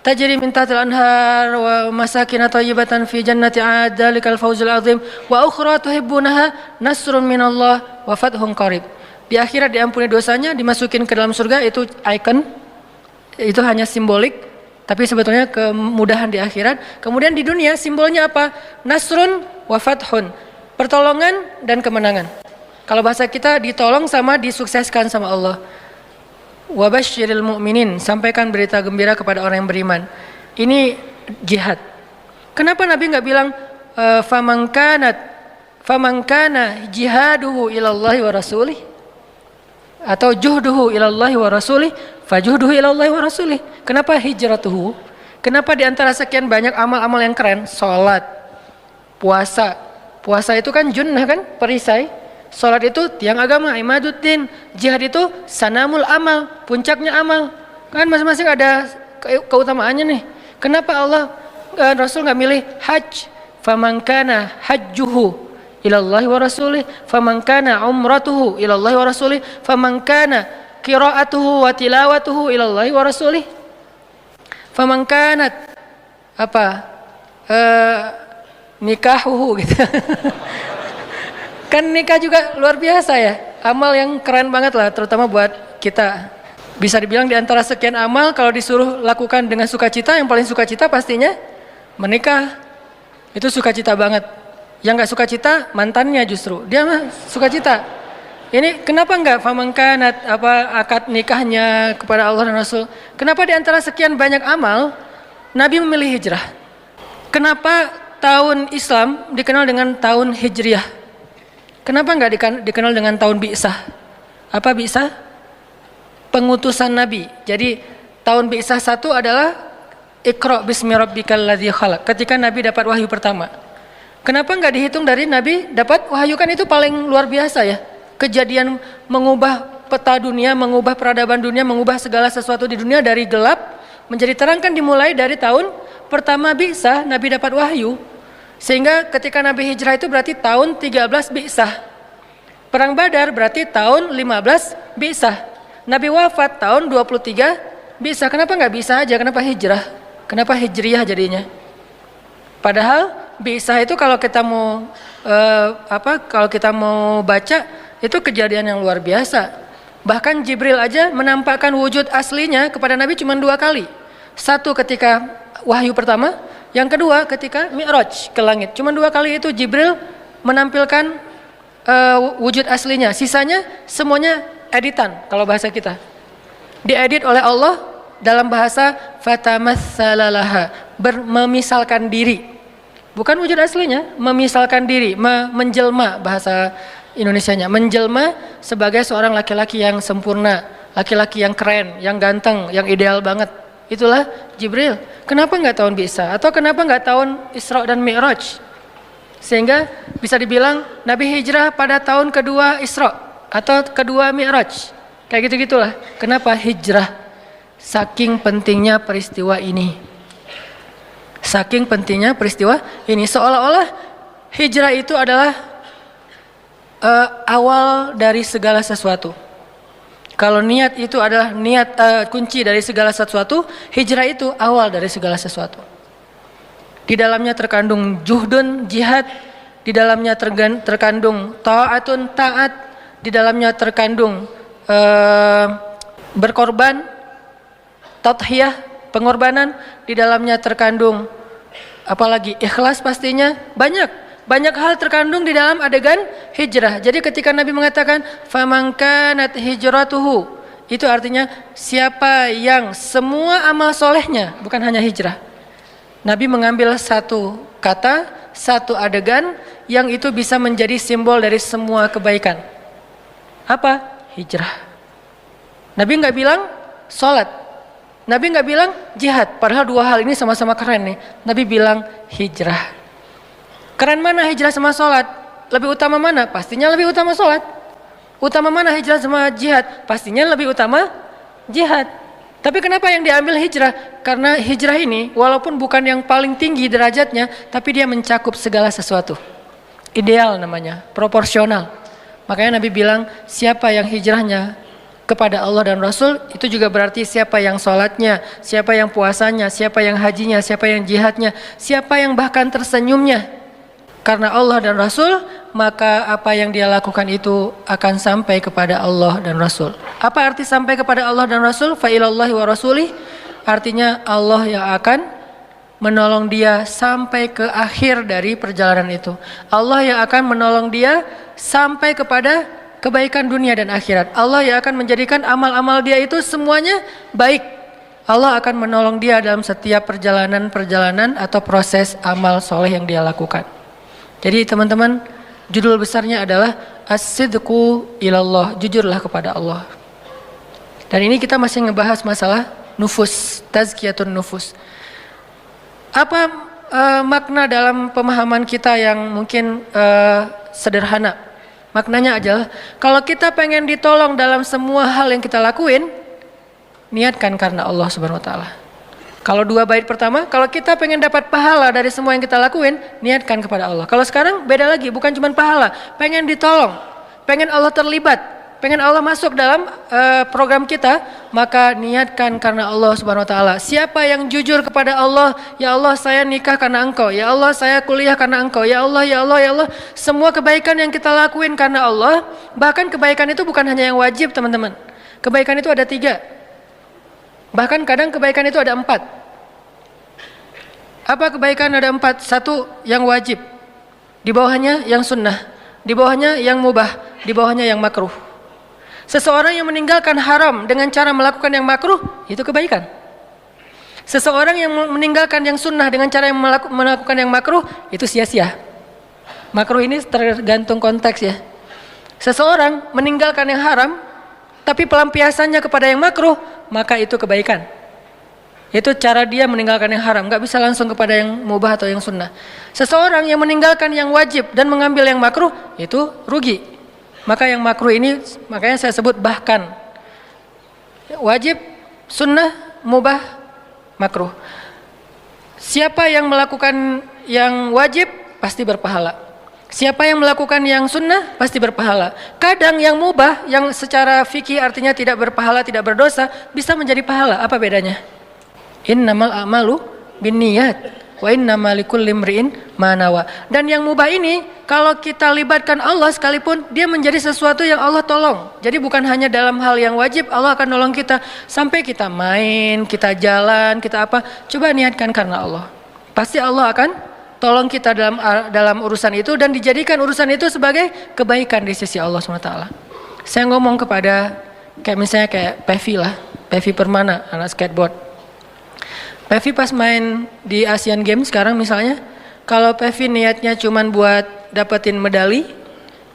Tajri min tahtil anhar wa masakin thayyibatan fi jannati 'ad dzalikal fawzul 'azim wa ukhra tuhibbunaha nasrun minallah wa fathun qarib. Di akhirat diampuni dosanya, dimasukin ke dalam surga, itu icon. Itu hanya simbolik, tapi sebetulnya kemudahan di akhirat. Kemudian di dunia simbolnya apa? Nasrun wa fathun. Pertolongan dan kemenangan. Kalau bahasa kita, ditolong sama disukseskan sama Allah. Wabasyiril mu'minin, sampaikan berita gembira kepada orang yang beriman. Ini jihad. Kenapa Nabi nggak bilang famangkana jihaduhu ilallahi wa rasulih, atau juhduhu ilallahi wa rasulih fajuhduhu ilallahi wa rasulih? Kenapa hijratuhu? Kenapa di antara sekian banyak amal-amal yang keren, salat, puasa? Puasa itu kan junnah, kan, perisai. Salat itu tiang agama, imaduddin. Jihad itu sanamul amal, puncaknya amal. Kan masing-masing ada keutamaannya nih. Kenapa Allah Rasul nggak milih hajj? Famankana hajjuhu ilallahi wa rasulih, famankana umratuhu ilallahi wa rasulih, famankana qiraatuhu wa tilawatuhu ilallahi wa rasulih, famankanat apa? Nikahuhu gitu. Kan nikah juga luar biasa ya, amal yang keren banget lah, terutama buat kita. Bisa dibilang di antara sekian amal, kalau disuruh lakukan dengan sukacita, yang paling sukacita pastinya menikah. Itu sukacita banget. Yang nggak sukacita mantannya, justru dia mah sukacita. Ini kenapa nggak famangkanat akad nikahnya kepada Allah dan Rasul? Kenapa di antara sekian banyak amal Nabi memilih hijrah? Kenapa tahun Islam dikenal dengan tahun Hijriah? Kenapa nggak dikenal dengan tahun Bi'sah? Apa Bi'sah? Pengutusan Nabi. Jadi tahun Bi'sah 1 adalah Iqra bismi rabbikal ladzi khalaq, ketika Nabi dapat wahyu pertama. Kenapa nggak dihitung dari Nabi dapat wahyu? Kan itu paling luar biasa ya. Kejadian mengubah peta dunia, mengubah peradaban dunia, mengubah segala sesuatu di dunia dari gelap menjadi terang, kan dimulai dari tahun pertama Bi'sah, Nabi dapat wahyu. Sehingga ketika Nabi hijrah itu berarti tahun 13 Bi'sah. Perang Badar berarti tahun 15 Bi'sah. Nabi wafat tahun 23 Bi'sah. Kenapa nggak bisa aja? Kenapa hijrah? Kenapa hijriyah jadinya? Padahal Bi'sah itu kalau kita mau kalau kita mau baca, itu kejadian yang luar biasa. Bahkan Jibril aja menampakkan wujud aslinya kepada Nabi cuma 2 kali. Satu ketika wahyu pertama, yang kedua ketika Mi'raj ke langit. Cuma 2 kali itu Jibril menampilkan wujud aslinya. Sisanya semuanya editan kalau bahasa kita. Diedit oleh Allah dalam bahasa fatamassalaha, memisalkan diri. Bukan wujud aslinya, memisalkan diri, menjelma bahasa Indonesianya. Menjelma sebagai seorang laki-laki yang sempurna, laki-laki yang keren, yang ganteng, yang ideal banget. Itulah Jibril. Kenapa nggak tahun Bi'sah? Atau kenapa nggak tahun Isra dan Mi'raj? Sehingga bisa dibilang Nabi hijrah pada tahun kedua Isra atau kedua Mi'raj. Kayak gitu-gitulah. Kenapa hijrah? Saking pentingnya peristiwa ini. Saking pentingnya peristiwa ini. Seolah-olah hijrah itu adalah awal dari segala sesuatu. Kalau niat itu adalah kunci dari segala sesuatu, hijrah itu awal dari segala sesuatu. Di dalamnya terkandung juhdun, jihad. Di dalamnya terkandung ta'atun, taat. Di dalamnya terkandung berkorban, tadhiyah, pengorbanan. Di dalamnya terkandung apalagi ikhlas, pastinya banyak hal terkandung di dalam adegan hijrah. Jadi ketika Nabi mengatakan faman kanat hijratuhu, itu artinya siapa yang semua amal solehnya, bukan hanya hijrah. Nabi mengambil satu kata, satu adegan yang itu bisa menjadi simbol dari semua kebaikan. Apa? Hijrah. Nabi nggak bilang sholat, Nabi nggak bilang jihad, padahal dua hal ini sama-sama keren nih. Nabi bilang hijrah. Keren mana hijrah sama sholat? Lebih utama mana? Pastinya lebih utama sholat. Utama mana hijrah sama jihad? Pastinya lebih utama jihad. Tapi kenapa yang diambil hijrah? Karena hijrah ini walaupun bukan yang paling tinggi derajatnya, tapi dia mencakup segala sesuatu. Ideal namanya, proporsional. Makanya Nabi bilang siapa yang hijrahnya kepada Allah dan Rasul, itu juga berarti siapa yang sholatnya, siapa yang puasanya, siapa yang hajinya, siapa yang jihadnya, siapa yang bahkan tersenyumnya karena Allah dan Rasul, maka apa yang dia lakukan itu akan sampai kepada Allah dan Rasul. Apa arti sampai kepada Allah dan Rasul? Fa ilallahi wa rasulih, artinya Allah yang akan menolong dia sampai ke akhir dari perjalanan itu. Allah yang akan menolong dia sampai kepada kebaikan dunia dan akhirat. Allah yang akan menjadikan amal-amal dia itu semuanya baik. Allah akan menolong dia dalam setiap perjalanan atau proses amal soleh yang dia lakukan. Jadi teman-teman, judul besarnya adalah As-sidqu ilallah, jujurlah kepada Allah. Dan ini kita masih ngebahas masalah nufus, tazkiyatun nufus. Apa makna dalam pemahaman kita yang mungkin sederhana? Maknanya adalah kalau kita pengen ditolong dalam semua hal yang kita lakuin, niatkan karena Allah Subhanahu wa taala. Kalau dua bait pertama, kalau kita pengen dapat pahala dari semua yang kita lakuin, niatkan kepada Allah. Kalau sekarang beda lagi, bukan cuma pahala, pengen ditolong, pengen Allah terlibat, pengen Allah masuk dalam program kita, maka niatkan karena Allah Subhanahu wa taala. Siapa yang jujur kepada Allah, ya Allah saya nikah karena Engkau, ya Allah saya kuliah karena Engkau, ya Allah ya Allah ya Allah, semua kebaikan yang kita lakuin karena Allah. Bahkan kebaikan itu bukan hanya yang wajib, teman-teman. Kebaikan itu ada 3. Bahkan kadang kebaikan itu ada 4. Apa kebaikan ada 4? 1 yang wajib, di bawahnya yang sunnah, di bawahnya yang mubah, di bawahnya yang makruh. Seseorang yang meninggalkan haram dengan cara melakukan yang makruh, itu kebaikan. Seseorang yang meninggalkan yang sunnah dengan cara yang melakukan yang makruh, itu sia-sia. Makruh ini tergantung konteks ya. Seseorang meninggalkan yang haram, tapi pelampiasannya kepada yang makruh, maka itu kebaikan. Itu cara dia meninggalkan yang haram, gak bisa langsung kepada yang mubah atau yang sunnah. Seseorang yang meninggalkan yang wajib dan mengambil yang makruh, itu rugi. Maka yang makruh ini, makanya saya sebut bahkan. Wajib, sunnah, mubah, makruh. Siapa yang melakukan yang wajib, pasti berpahala. Siapa yang melakukan yang sunnah pasti berpahala. Kadang yang mubah, yang secara fikih artinya tidak berpahala, tidak berdosa, bisa menjadi pahala. Apa bedanya? Innamal a'malu binniyat wa innamal likulli imri'in ma nawa. Dan yang mubah ini kalau kita libatkan Allah sekalipun, dia menjadi sesuatu yang Allah tolong. Jadi bukan hanya dalam hal yang wajib, Allah akan nolong kita sampai kita main, kita jalan, kita apa. Coba niatkan karena Allah. Pasti Allah akan tolong kita dalam urusan itu dan dijadikan urusan itu sebagai kebaikan di sisi Allah SWT. Saya ngomong kepada kayak Pevi lah, Pevi Permana, anak skateboard. Pevi pas main di Asian Games sekarang misalnya, kalau Pevi niatnya cuman buat dapetin medali,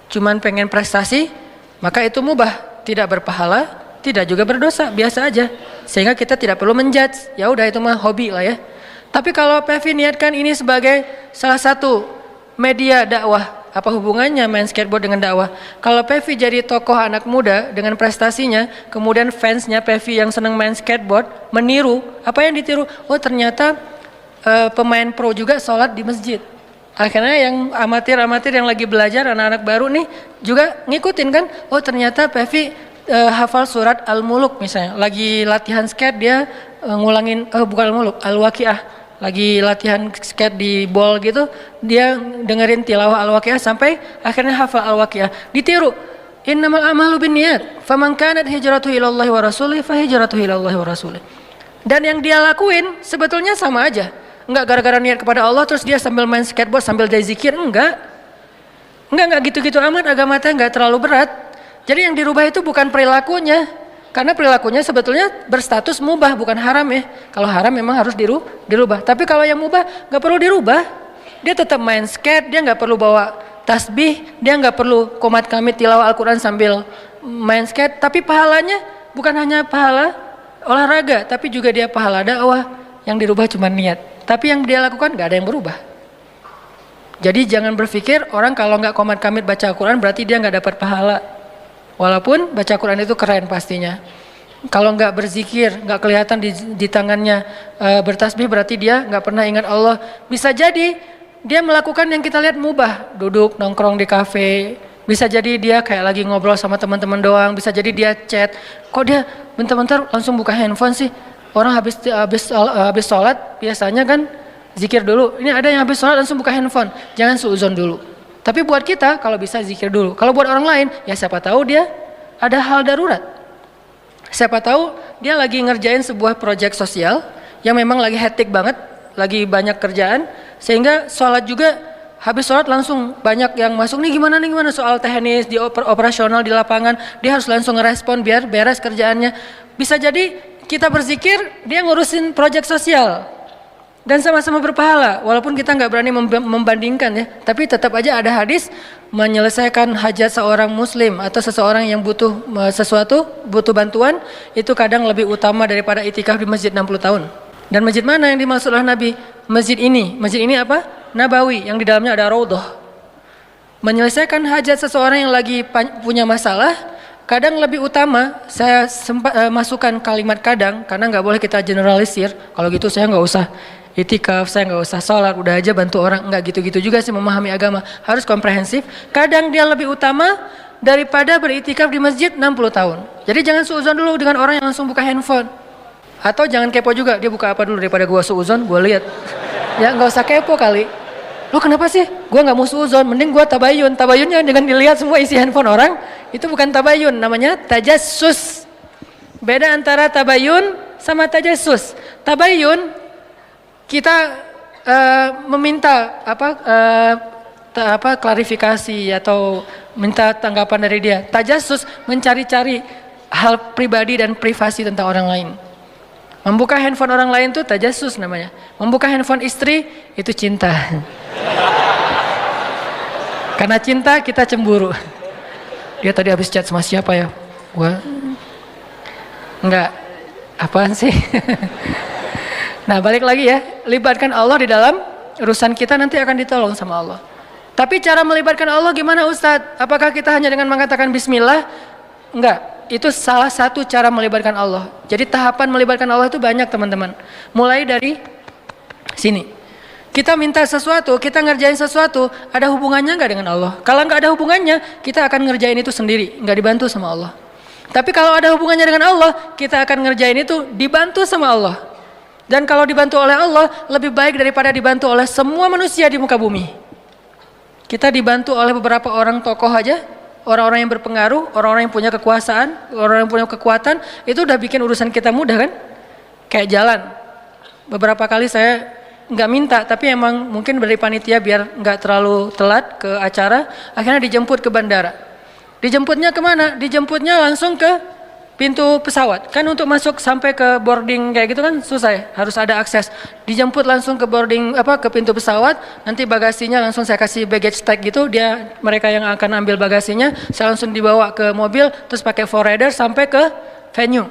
cuman pengen prestasi, maka itu mubah, tidak berpahala, tidak juga berdosa, biasa aja. Sehingga kita tidak perlu menjudge, ya udah itu mah hobi lah ya. Tapi kalau Pevi niatkan ini sebagai salah satu media dakwah, Apa hubungannya main skateboard dengan dakwah? Kalau Pevi jadi tokoh anak muda dengan prestasinya, kemudian fansnya Pevi yang senang main skateboard meniru, apa yang ditiru? Oh ternyata pemain pro juga sholat di masjid. Akhirnya yang amatir-amatir yang lagi belajar, anak-anak baru nih juga ngikutin kan? Oh ternyata Pevi hafal surat Al-Muluk misalnya, lagi latihan skate dia ngulangin, bukan Al-Muluk, Al-Waqiah. Lagi latihan skate di ball gitu, dia dengerin tilawah Al-Waqiah sampai akhirnya hafal Al-Waqiah. Ditiru. Innamal a'malu binniyat, faman kanat hijratuhu ilallahi wa rasulih fa hijratuhu ilallahi wa rasulih. Dan yang dia lakuin sebetulnya sama aja. Enggak gara-gara niat kepada Allah terus dia sambil main skateboard sambil dia zikir, enggak gitu-gitu amat. Agama teh enggak terlalu berat. Jadi yang dirubah itu bukan perilakunya. Karena perilakunya sebetulnya berstatus mubah, bukan haram ya. Kalau haram memang harus dirubah. Tapi kalau yang mubah nggak perlu dirubah. Dia tetap main skate, dia nggak perlu bawa tasbih, dia nggak perlu qomat kamit tilawah Al-Quran sambil main skate. Tapi pahalanya bukan hanya pahala olahraga, tapi juga dia pahala dakwah. Yang dirubah cuma niat. Tapi yang dia lakukan nggak ada yang berubah. Jadi jangan berpikir orang kalau nggak qomat kamit baca Al-Quran berarti dia nggak dapat pahala. Walaupun baca Quran itu keren pastinya. Kalau nggak berzikir, nggak kelihatan di tangannya bertasbih berarti dia nggak pernah ingat Allah. Bisa jadi dia melakukan yang kita lihat mubah, duduk nongkrong di kafe. Bisa jadi dia kayak lagi ngobrol sama teman-teman doang. Bisa jadi dia chat. Kok dia bentar-bentar langsung buka handphone sih? Orang habis sholat biasanya kan zikir dulu. Ini ada yang habis sholat langsung buka handphone. Jangan suuzon dulu. Tapi buat kita kalau bisa zikir dulu. Kalau buat orang lain ya siapa tahu dia ada hal darurat. Siapa tahu dia lagi ngerjain sebuah proyek sosial yang memang lagi hektik banget, lagi banyak kerjaan sehingga sholat juga habis sholat langsung banyak yang masuk nih gimana soal teknis di operasional di lapangan, dia harus langsung ngerespon biar beres kerjaannya. Bisa jadi kita berzikir dia ngurusin proyek sosial. Dan sama-sama berpahala, walaupun kita nggak berani membandingkan ya, tapi tetap aja ada hadis menyelesaikan hajat seorang muslim atau seseorang yang butuh sesuatu, butuh bantuan, itu kadang lebih utama daripada itikaf di masjid 60 tahun. Dan masjid mana yang dimaksud oleh Nabi? Masjid ini apa? Nabawi, yang di dalamnya ada raudhah. Menyelesaikan hajat seseorang yang lagi punya masalah, kadang lebih utama. Saya sempat masukkan kalimat kadang, karena nggak boleh kita generalisir. Kalau gitu saya nggak usah itikaf, saya nggak usah sholat, udah aja bantu orang. Nggak gitu-gitu juga sih memahami agama, harus komprehensif. Kadang dia lebih utama daripada beritikaf di masjid 60 tahun. Jadi jangan suuzon dulu dengan orang yang langsung buka handphone. Atau jangan kepo juga, dia buka apa dulu daripada gua suuzon, gua lihat. Ya nggak usah kepo kali. Lo kenapa sih? Gua nggak mau suuzon, mending gua tabayun. Tabayunnya dengan dilihat semua isi handphone orang, itu bukan tabayun, namanya tajassus. Beda antara tabayun sama tajassus. Tabayun kita meminta klarifikasi atau minta tanggapan dari dia. Tajassus mencari-cari hal pribadi dan privasi tentang orang lain. Membuka handphone orang lain itu tajassus namanya. Membuka handphone istri itu cinta. Karena cinta kita cemburu. Dia tadi habis chat sama siapa ya? Gua enggak, apaan sih? Nah balik lagi ya, libatkan Allah di dalam urusan kita, nanti akan ditolong sama Allah. Tapi cara melibatkan Allah gimana Ustadz? Apakah kita hanya dengan mengatakan bismillah? Enggak, itu salah satu cara melibatkan Allah. Jadi tahapan melibatkan Allah itu banyak teman-teman. Mulai dari sini. Kita minta sesuatu, kita ngerjain sesuatu, ada hubungannya nggak dengan Allah? Kalau nggak ada hubungannya, kita akan ngerjain itu sendiri, nggak dibantu sama Allah. Tapi kalau ada hubungannya dengan Allah, kita akan ngerjain itu dibantu sama Allah. Dan kalau dibantu oleh Allah, lebih baik daripada dibantu oleh semua manusia di muka bumi. Kita dibantu oleh beberapa orang tokoh aja, orang-orang yang berpengaruh, orang-orang yang punya kekuasaan, orang yang punya kekuatan, itu udah bikin urusan kita mudah kan? Kayak jalan. Beberapa kali saya nggak minta, tapi emang mungkin dari panitia biar nggak terlalu telat ke acara, akhirnya dijemput ke bandara. Dijemputnya kemana? Dijemputnya langsung ke pintu pesawat. Kan untuk masuk sampai ke boarding kayak gitu kan susah ya, harus ada akses. Dijemput langsung ke boarding ke pintu pesawat, nanti bagasinya langsung saya kasih baggage tag gitu, mereka yang akan ambil bagasinya, saya langsung dibawa ke mobil, terus pakai forwarder sampai ke venue.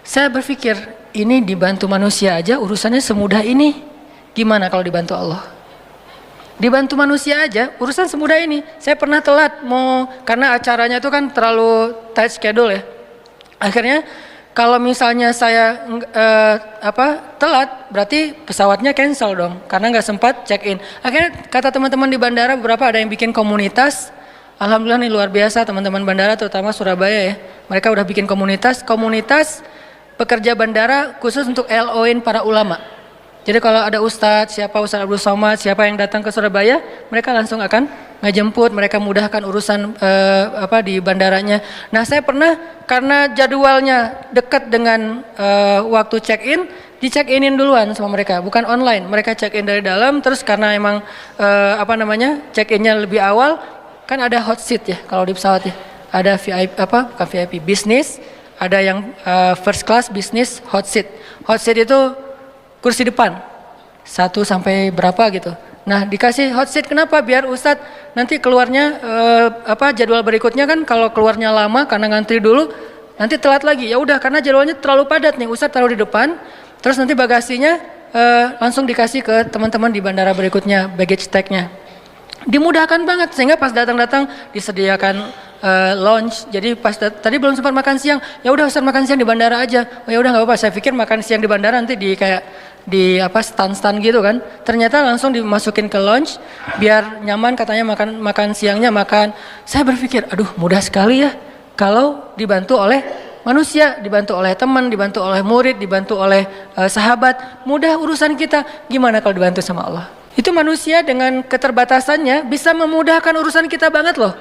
Saya berpikir, ini dibantu manusia aja urusannya semudah ini. Gimana kalau dibantu Allah? Dibantu manusia aja, urusan semudah ini. Saya pernah telat karena acaranya itu kan terlalu tight schedule ya. Akhirnya kalau misalnya saya telat, berarti pesawatnya cancel dong, karena nggak sempat check in. Akhirnya kata teman-teman di bandara, beberapa ada yang bikin komunitas. Alhamdulillah nih luar biasa teman-teman bandara, terutama Surabaya ya. Mereka udah bikin komunitas pekerja bandara khusus untuk LO-in para ulama. Jadi kalau ada Ustadz Abdul Somad, siapa yang datang ke Surabaya, mereka langsung akan ngejemput, mereka mudahkan urusan di bandaranya. Nah saya pernah, karena jadwalnya dekat dengan waktu check-in, di-check-inin duluan sama mereka, bukan online. Mereka check-in dari dalam, terus karena emang check-innya lebih awal, kan ada hot seat ya kalau di pesawat ya. Ada VIP, bukan VIP, bisnis, ada yang first class, bisnis, hot seat. Hot seat itu kursi depan 1 sampai berapa gitu. Nah dikasih hot seat kenapa? Biar Ustadz nanti keluarnya jadwal berikutnya kan kalau keluarnya lama karena ngantri dulu nanti telat lagi. Ya udah karena jadwalnya terlalu padat nih, Ustadz taruh di depan, terus nanti bagasinya langsung dikasih ke teman-teman di bandara berikutnya, baggage tag-nya. Dimudahkan banget sehingga pas datang-datang disediakan lunch. Jadi pas tadi belum sempat makan siang, ya udah Ustaz makan siang di bandara aja. Oh ya udah nggak apa-apa. Saya pikir makan siang di bandara nanti di stand-stand gitu kan. Ternyata langsung dimasukin ke lunch biar nyaman, katanya makan siangnya makan. Saya berpikir, aduh mudah sekali ya kalau dibantu oleh manusia, dibantu oleh teman, dibantu oleh murid, dibantu oleh sahabat. Mudah urusan kita. Gimana kalau dibantu sama Allah? Itu manusia dengan keterbatasannya bisa memudahkan urusan kita banget loh.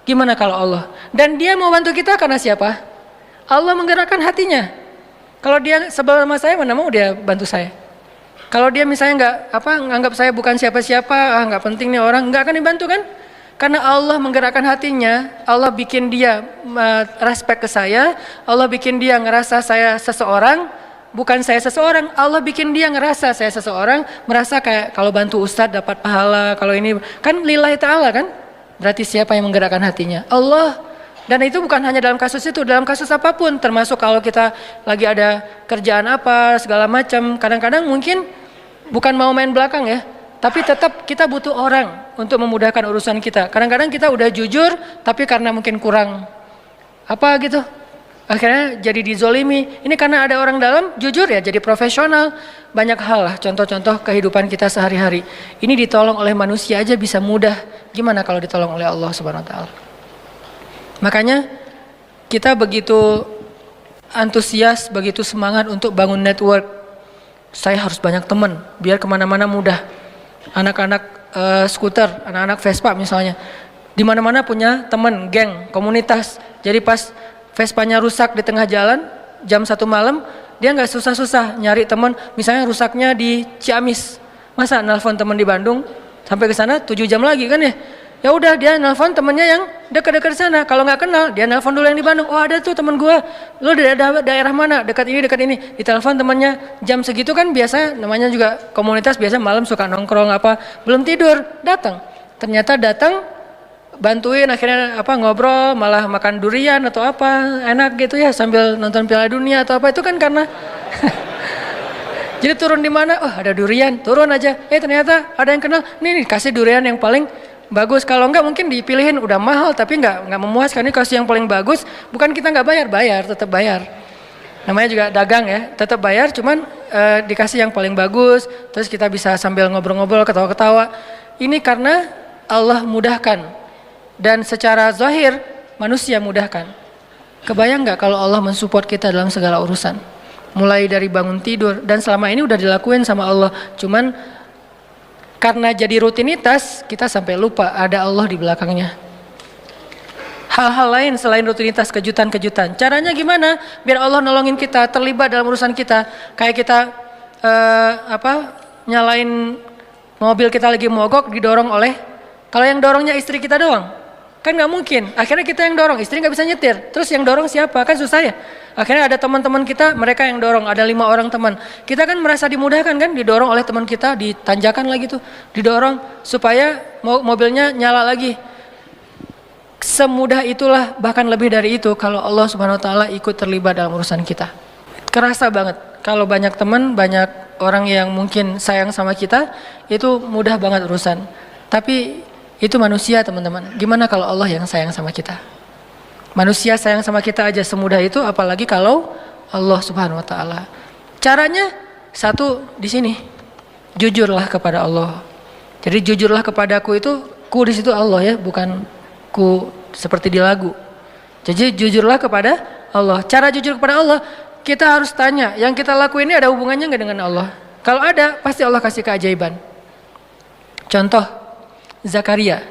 Gimana kalau Allah? Dan dia mau bantu kita karena siapa? Allah menggerakkan hatinya. Kalau dia sebel sama saya, mana mau dia bantu saya? Kalau dia misalnya nganggap saya bukan siapa-siapa, nggak penting nih orang, nggak akan dibantu kan? Karena Allah menggerakkan hatinya, Allah bikin dia respect ke saya, Allah bikin dia ngerasa saya seseorang, bukan saya seseorang. Allah bikin dia ngerasa saya seseorang, merasa kayak kalau bantu Ustadz dapat pahala, kalau ini kan lillahi ta'ala kan? Berarti siapa yang menggerakkan hatinya? Allah. Dan itu bukan hanya dalam kasus itu, dalam kasus apapun, termasuk kalau kita lagi ada kerjaan apa, segala macam. Kadang-kadang mungkin bukan mau main belakang ya, tapi tetap kita butuh orang untuk memudahkan urusan kita. Kadang-kadang kita udah jujur, tapi karena mungkin kurang akhirnya jadi dizolimi. Ini karena ada orang dalam jujur ya, jadi profesional. Banyak hal lah, contoh-contoh kehidupan kita sehari-hari. Ini ditolong oleh manusia aja bisa mudah. Gimana kalau ditolong oleh Allah Subhanahu Wa Taala? Makanya kita begitu antusias, begitu semangat untuk bangun network. Saya harus banyak teman, biar kemana-mana mudah. Anak-anak skuter, anak-anak Vespa misalnya, di mana-mana punya teman, geng, komunitas. Jadi pas Vespanya rusak di tengah jalan, jam 1 malam, dia nggak susah-susah nyari teman. Misalnya rusaknya di Ciamis, masa nelpon teman di Bandung sampai ke sana 7 jam lagi kan ya? Ya udah dia nelpon temennya yang dekat-dekat sana. Kalau nggak kenal, dia nelpon dulu yang di Bandung. Oh ada tuh teman gua, lu dari daerah mana? Dekat ini. Ditelepon temannya jam segitu kan biasa, namanya juga komunitas biasa malam suka nongkrong belum tidur, datang. Ternyata datang, bantuin akhirnya ngobrol, malah makan durian atau enak gitu ya sambil nonton Piala Dunia atau itu kan karena jadi turun di mana? Oh ada durian, turun aja. Ternyata ada yang kenal. Nih kasih durian yang paling bagus. Kalau enggak mungkin dipilihin udah mahal tapi nggak memuaskan. Ini kasih yang paling bagus. Bukan kita nggak bayar, tetap bayar. Namanya juga dagang ya, tetap bayar. Cuman dikasih yang paling bagus. Terus kita bisa sambil ngobrol-ngobrol, ketawa-ketawa. Ini karena Allah mudahkan. Dan secara zahir manusia mudahkan. Kebayang nggak kalau Allah mensupport kita dalam segala urusan, mulai dari bangun tidur, dan selama ini udah dilakuin sama Allah. Cuman karena jadi rutinitas kita sampai lupa ada Allah di belakangnya. Hal-hal lain selain rutinitas, kejutan-kejutan. Caranya gimana? Biar Allah nolongin kita, terlibat dalam urusan kita. Kayak kita nyalain mobil kita lagi mogok, didorong oleh, kalau yang dorongnya istri kita doang. Kan nggak mungkin, akhirnya kita yang dorong, istri nggak bisa nyetir, terus yang dorong siapa? Kan susah ya. Akhirnya ada teman-teman kita, mereka yang dorong, ada 5 orang teman. Kita kan merasa dimudahkan kan, didorong oleh teman kita, ditanjakan lagi tuh, didorong supaya mobilnya nyala lagi. Semudah itulah, bahkan lebih dari itu kalau Allah Subhanahu Wa Taala ikut terlibat dalam urusan kita. Kerasa banget, kalau banyak teman, banyak orang yang mungkin sayang sama kita, itu mudah banget urusan. Tapi itu manusia teman-teman. Gimana kalau Allah yang sayang sama kita? Manusia sayang sama kita aja semudah itu, apalagi kalau Allah Subhanahu wa taala. Caranya satu di sini. Jujurlah kepada Allah. Jadi jujurlah kepadaku itu ku di situ Allah ya, bukan ku seperti di lagu. Jadi jujurlah kepada Allah. Cara jujur kepada Allah, kita harus tanya, yang kita lakuin ini ada hubungannya nggak dengan Allah? Kalau ada, pasti Allah kasih keajaiban. Contoh, Zakaria.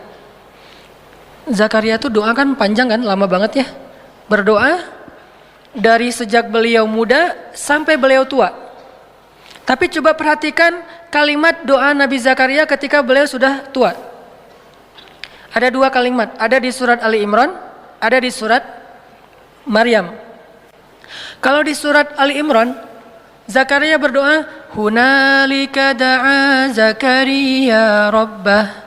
Zakaria tuh doa kan panjang kan, lama banget ya. Berdoa dari sejak beliau muda sampai beliau tua. Tapi coba perhatikan kalimat doa Nabi Zakaria ketika beliau sudah tua. Ada dua kalimat, ada di surat Ali Imran, ada di surat Maryam. Kalau di surat Ali Imran, Zakaria berdoa, "Hunalika da'a Zakaria rabbah,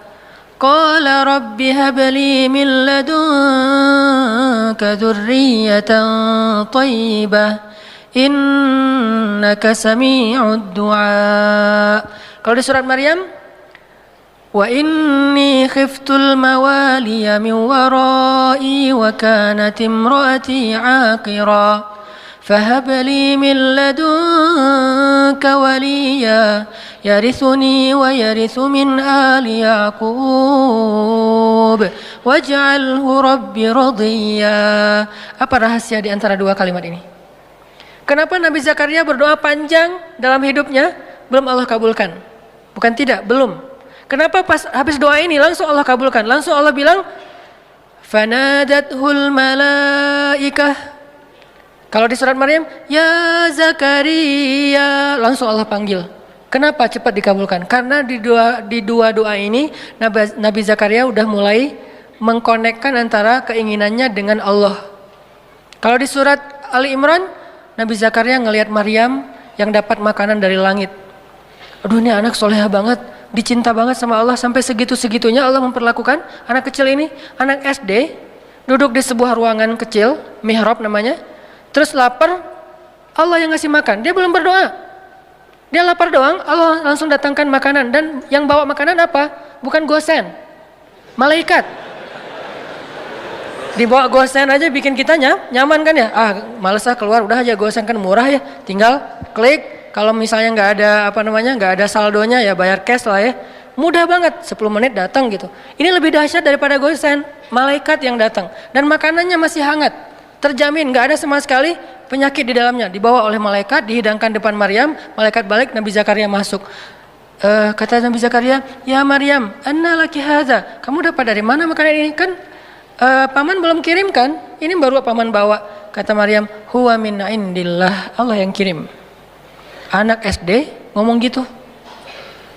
qala rabbi habli min ladunka dzurriyyatan thayyibah, innaka sami'ud du'a." Kalau di surat Maryam, "Wa inni khiftul mawaliya min wara'i wa kanat imraati 'aqira fahab li min ladunka waliya yarithuni wa yarithu min ali Yaqub waj'alhu rabbi radiyya." Apa rahasia di antara dua kalimat ini? Kenapa Nabi Zakaria berdoa panjang dalam hidupnya belum Allah kabulkan? Bukan tidak, belum. Kenapa pas habis doa ini langsung Allah kabulkan? Langsung Allah bilang, "Fanadathul malaikah." Kalau di surat Maryam, "Ya Zakaria," langsung Allah panggil. Kenapa cepat dikabulkan? Karena di dua doa ini Nabi Zakaria udah mulai mengkonekkan antara keinginannya dengan Allah. Kalau di surat Ali Imran, Nabi Zakaria ngelihat Maryam yang dapat makanan dari langit. Aduh, ini anak soleha banget, dicinta banget sama Allah, sampai segitu-segitunya Allah memperlakukan anak kecil ini. Anak SD duduk di sebuah ruangan kecil, mihrab namanya. Terus lapar, Allah yang ngasih makan. Dia belum berdoa. Dia lapar doang, Allah langsung datangkan makanan. Dan yang bawa makanan apa? Bukan gosen, malaikat. Dibawa gosen aja bikin kita nyaman kan ya. Males keluar, udah aja gosen kan murah ya. Tinggal klik. Kalau misalnya nggak ada saldonya ya bayar cash lah ya. Mudah banget, 10 menit datang gitu. Ini lebih dahsyat daripada gosen, malaikat yang datang. Dan makanannya masih hangat. Terjamin nggak ada sama sekali penyakit di dalamnya. Dibawa oleh malaikat, dihidangkan depan Maryam, malaikat balik, Nabi Zakaria masuk. Kata Nabi Zakaria, "Ya Maryam, anna laki hadza?" Kamu dapat dari mana makanan ini? Kan paman belum kirim kan? Ini baru paman bawa. Kata Maryam, "Huwa min indillah." Allah yang kirim. Anak SD ngomong gitu.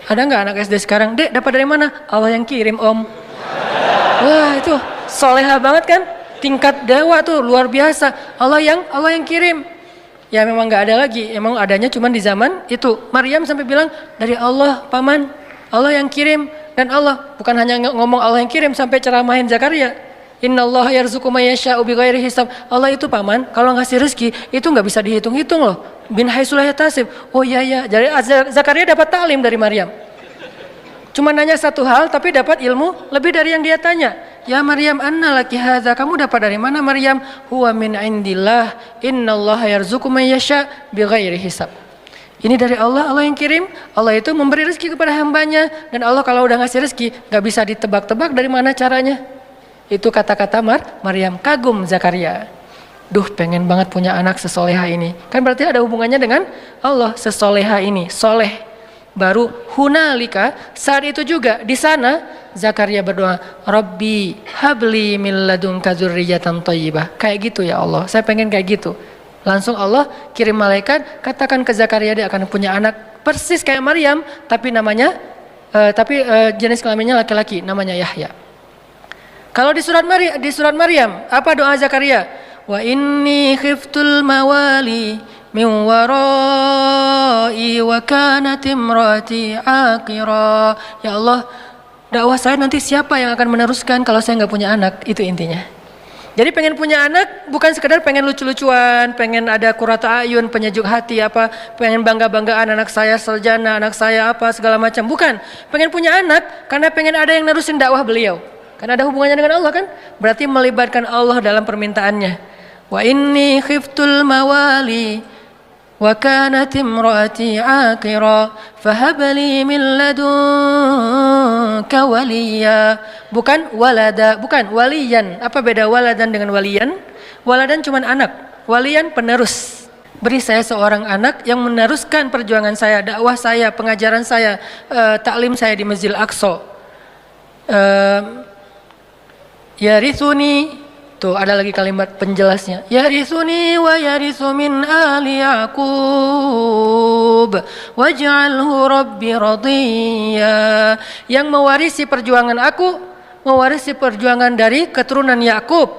Ada nggak anak SD sekarang? "Dek, dapat dari mana?" "Allah yang kirim, Om." Wah, itu soleha banget kan? Tingkat dewa tuh luar biasa. Allah yang kirim. Ya memang nggak ada lagi. Emang adanya cuma di zaman itu. Maryam sampai bilang, "Dari Allah, paman. Allah yang kirim." Dan Allah bukan hanya ngomong Allah yang kirim, sampai ceramahin Zakaria. "Innallaha yarzuqu may yasha'u bighairi hisab." Allah itu paman, kalau ngasih rezeki itu nggak bisa dihitung-hitung loh. Bin haitsu la yahtasib. Oh iya. Jadi Zakaria dapat taklim dari Maryam. Cuma nanya satu hal tapi dapat ilmu lebih dari yang dia tanya. "Ya Maryam, anna laki hadza?" Kamu dapat dari mana Maryam? "Huwa min indillah. Innallaha yarzuqu may yasha' bighairi hisab." Ini dari Allah, Allah yang kirim. Allah itu memberi rezeki kepada hambanya. Dan Allah kalau udah ngasih rezeki gak bisa ditebak-tebak dari mana caranya. Itu kata-kata Maryam. Kagum Zakaria. Duh, pengen banget punya anak sesoleha ini. Kan berarti ada hubungannya dengan Allah. Sesoleha ini, soleh. Baru hunalika, saat itu juga di sana Zakaria berdoa, "Rabbi habli min ladunka dzurriyyatan thayyibah." Kayak gitu ya Allah, saya pengen kayak gitu. Langsung Allah kirim malaikat, katakan ke Zakaria dia akan punya anak persis kayak Maryam, tapi jenis kelaminnya laki-laki, namanya Yahya. Kalau di surat Maryam, apa doa Zakaria? "Wa inni khiftul mawali min warai wa kanat imraati aqira." Ya Allah, dakwah saya nanti siapa yang akan meneruskan kalau saya nggak punya anak? Itu intinya. Jadi pengen punya anak bukan sekedar pengen lucu-lucuan, pengen ada qurrata ayun, penyejuk hati apa, pengen bangga-banggaan anak saya sarjana, anak saya apa segala macam. Bukan. Pengen punya anak karena pengen ada yang nerusin dakwah beliau. Karena ada hubungannya dengan Allah kan? Berarti melibatkan Allah dalam permintaannya. Wa inni khiftul mawali wa kanat imraati aqira fahab li min ladunka waliya. Bukan walada, bukan waliyan. Apa beda waladan dengan waliyan? Waladan cuma anak, waliyan penerus. Beri saya seorang anak yang meneruskan perjuangan saya, dakwah saya, pengajaran saya, taklim saya di Masjidil Aqsa. Yarithuni, tuh ada lagi kalimat penjelasnya. Yarithuni wa yarithu min ali Yaqub waj'alhu rabbi radiyya. Yang mewarisi perjuangan aku, mewarisi perjuangan dari keturunan Yakub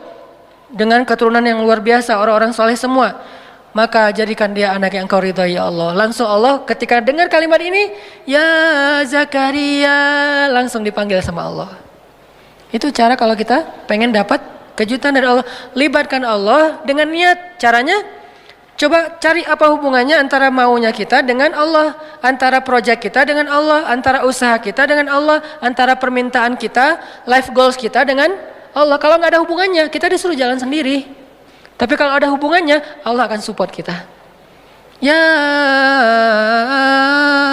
dengan keturunan yang luar biasa, orang-orang soleh semua. Maka jadikan dia anak yang Engkau ridhai ya Allah. Langsung Allah ketika dengar kalimat ini, ya Zakaria, langsung dipanggil sama Allah. Itu cara kalau kita pengen dapat kejutan dari Allah. Libatkan Allah dengan niat. Caranya, coba cari apa hubungannya antara maunya kita dengan Allah, antara proyek kita dengan Allah, antara usaha kita dengan Allah, antara permintaan kita, life goals kita dengan Allah. Kalau nggak ada hubungannya, kita disuruh jalan sendiri. Tapi kalau ada hubungannya, Allah akan support kita. Ya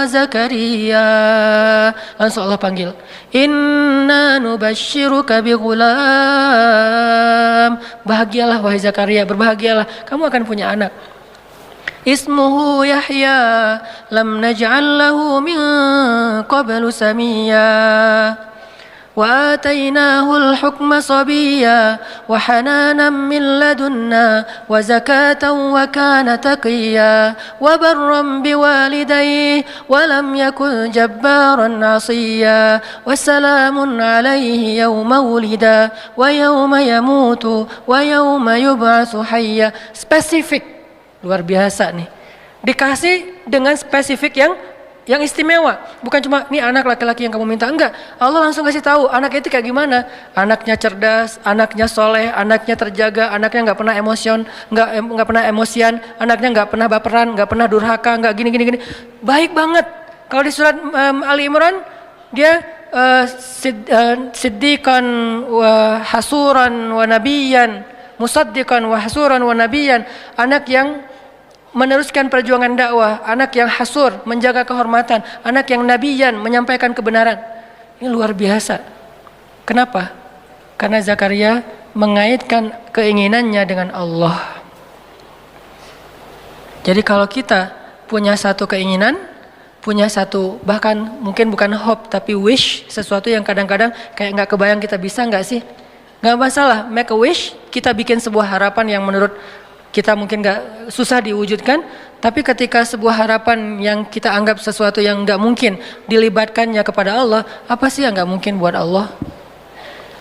Zakaria, langsung Allah panggil. Inna nubashiruka bi ghulam. Bahagialah wahai Zakaria, berbahagialah, kamu akan punya anak. Ismuhu Yahya, lam naj'al lahu min qablu samiyya. وآتيناه الحكم صبيا وحنانا من لدنا وزكاة وكان تقيا وبرا بوالديه ولم يكن جبارا عصيا وسلام عليه يوم ولد ويوم يموت ويوم يبعث حيا. Spesifik, luar biasa nih. Dikasih dengan spesifik yang istimewa, bukan cuma nih anak laki-laki yang kamu minta, enggak. Allah langsung kasih tahu anaknya itu kayak gimana. Anaknya cerdas, anaknya soleh, anaknya terjaga, anaknya nggak pernah nggak pernah emosian, anaknya nggak pernah baperan, nggak pernah durhaka, nggak gini. Baik banget. Kalau di surat Ali Imran dia siddiqan wa hasuran wa nabiyan, musaddiqan wa hasuran wa nabiyan, anak yang meneruskan perjuangan dakwah, anak yang hasur, menjaga kehormatan, anak yang nabiyan, menyampaikan kebenaran. Ini luar biasa. Kenapa? Karena Zakaria mengaitkan keinginannya dengan Allah. Jadi kalau kita punya satu keinginan, punya satu, bahkan mungkin bukan hope tapi wish, sesuatu yang kadang-kadang kayak nggak kebayang kita bisa nggak sih? Nggak masalah, make a wish, kita bikin sebuah harapan yang menurut kita mungkin nggak susah diwujudkan, tapi ketika sebuah harapan yang kita anggap sesuatu yang nggak mungkin dilibatkannya kepada Allah, apa sih yang nggak mungkin buat Allah?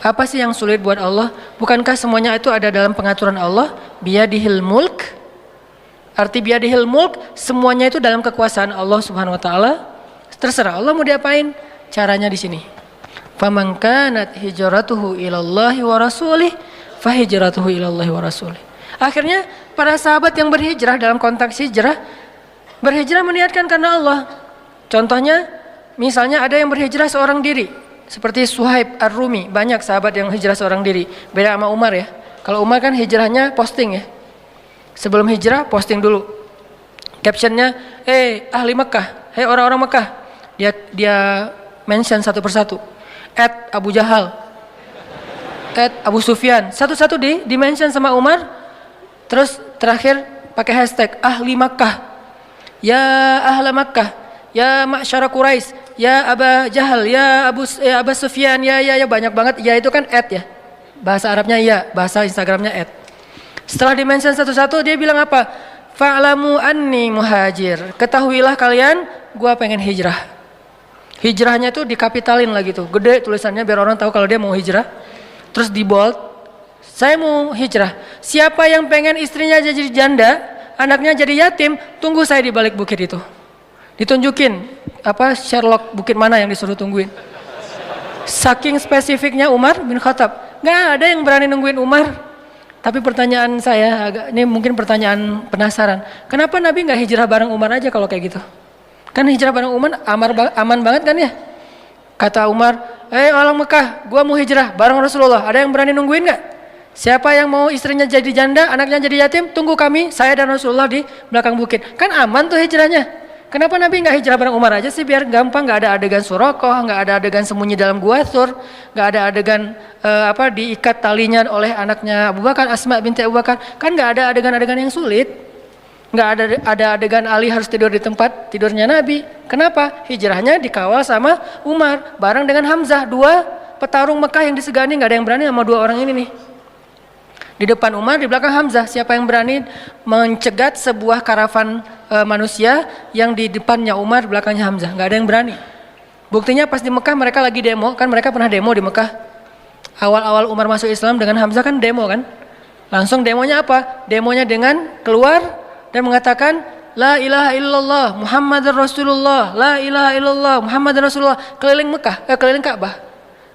Apa sih yang sulit buat Allah? Bukankah semuanya itu ada dalam pengaturan Allah? Biyadihil mulk. Arti biyadihil mulk, semuanya itu dalam kekuasaan Allah Subhanahu Wa Taala. Terserah Allah mau diapain. Caranya di sini. Faman kanat hijratuhu ilallahi wa rasulih, fahijratuhu ilallahi wa rasulih. Akhirnya para sahabat yang berhijrah dalam konteks hijrah, berhijrah meniatkan karena Allah. Contohnya, misalnya ada yang berhijrah seorang diri, seperti Suhaib Ar-Rumi. Banyak sahabat yang hijrah seorang diri. Beda sama Umar ya. Kalau Umar kan hijrahnya posting ya. Sebelum hijrah posting dulu. Captionnya, ahli Mekah, orang-orang Mekah. Dia mention satu persatu. @Abu Jahal, @Abu Sufyan. Satu-satu di mention sama Umar. Terus terakhir pakai hashtag ahli Makkah, ya ahla Makkah, ya ma'syara Quraisy, ya Aba Jahal, ya Abu Sufyan, ya banyak banget. Ya itu kan ya, bahasa Arabnya ya, bahasa Instagramnya . Setelah dimention satu-satu dia bilang apa? Fa'lamu anni muhajir. Ketahuilah kalian, gua pengen hijrah. Hijrahnya tuh dikapitalin lagi tuh, gede tulisannya biar orang tahu kalau dia mau hijrah. Terus di bold. Saya mau hijrah. Siapa yang pengen istrinya jadi janda, anaknya jadi yatim, tunggu saya di balik bukit itu. Ditunjukin Sherlock bukit mana yang disuruh tungguin. Saking spesifiknya Umar bin Khattab, nggak ada yang berani nungguin Umar. Tapi pertanyaan saya, ini mungkin pertanyaan penasaran. Kenapa Nabi nggak hijrah bareng Umar aja kalau kayak gitu? Kan hijrah bareng Umar aman banget kan ya? Kata Umar, orang Mekah, gua mau hijrah bareng Rasulullah. Ada yang berani nungguin nggak? Siapa yang mau istrinya jadi janda, anaknya jadi yatim, tunggu kami, saya dan Rasulullah di belakang bukit. Kan aman tuh hijrahnya. Kenapa Nabi nggak hijrah bareng Umar aja sih, biar gampang, nggak ada adegan Surakoh, nggak ada adegan sembunyi dalam gua Thur, nggak ada adegan diikat talinya oleh anaknya Abu Bakar, Asma binti Abu Bakar. Kan nggak ada adegan-adegan yang sulit. Nggak ada adegan Ali harus tidur di tempat tidurnya Nabi. Kenapa? Hijrahnya dikawal sama Umar bareng dengan Hamzah, dua petarung Mekah yang disegani, nggak ada yang berani sama dua orang ini nih. Di depan Umar, di belakang Hamzah. Siapa yang berani mencegat sebuah karavan manusia yang di depannya Umar, belakangnya Hamzah? Nggak ada yang berani. Buktinya pas di Mekah mereka lagi demo, kan mereka pernah demo di Mekah. Awal-awal Umar masuk Islam dengan Hamzah kan demo kan. Langsung demonya apa? Demonya dengan keluar dan mengatakan La ilaha illallah Muhammadar Rasulullah, La ilaha illallah Muhammadar Rasulullah, keliling Mekah, keliling Ka'bah.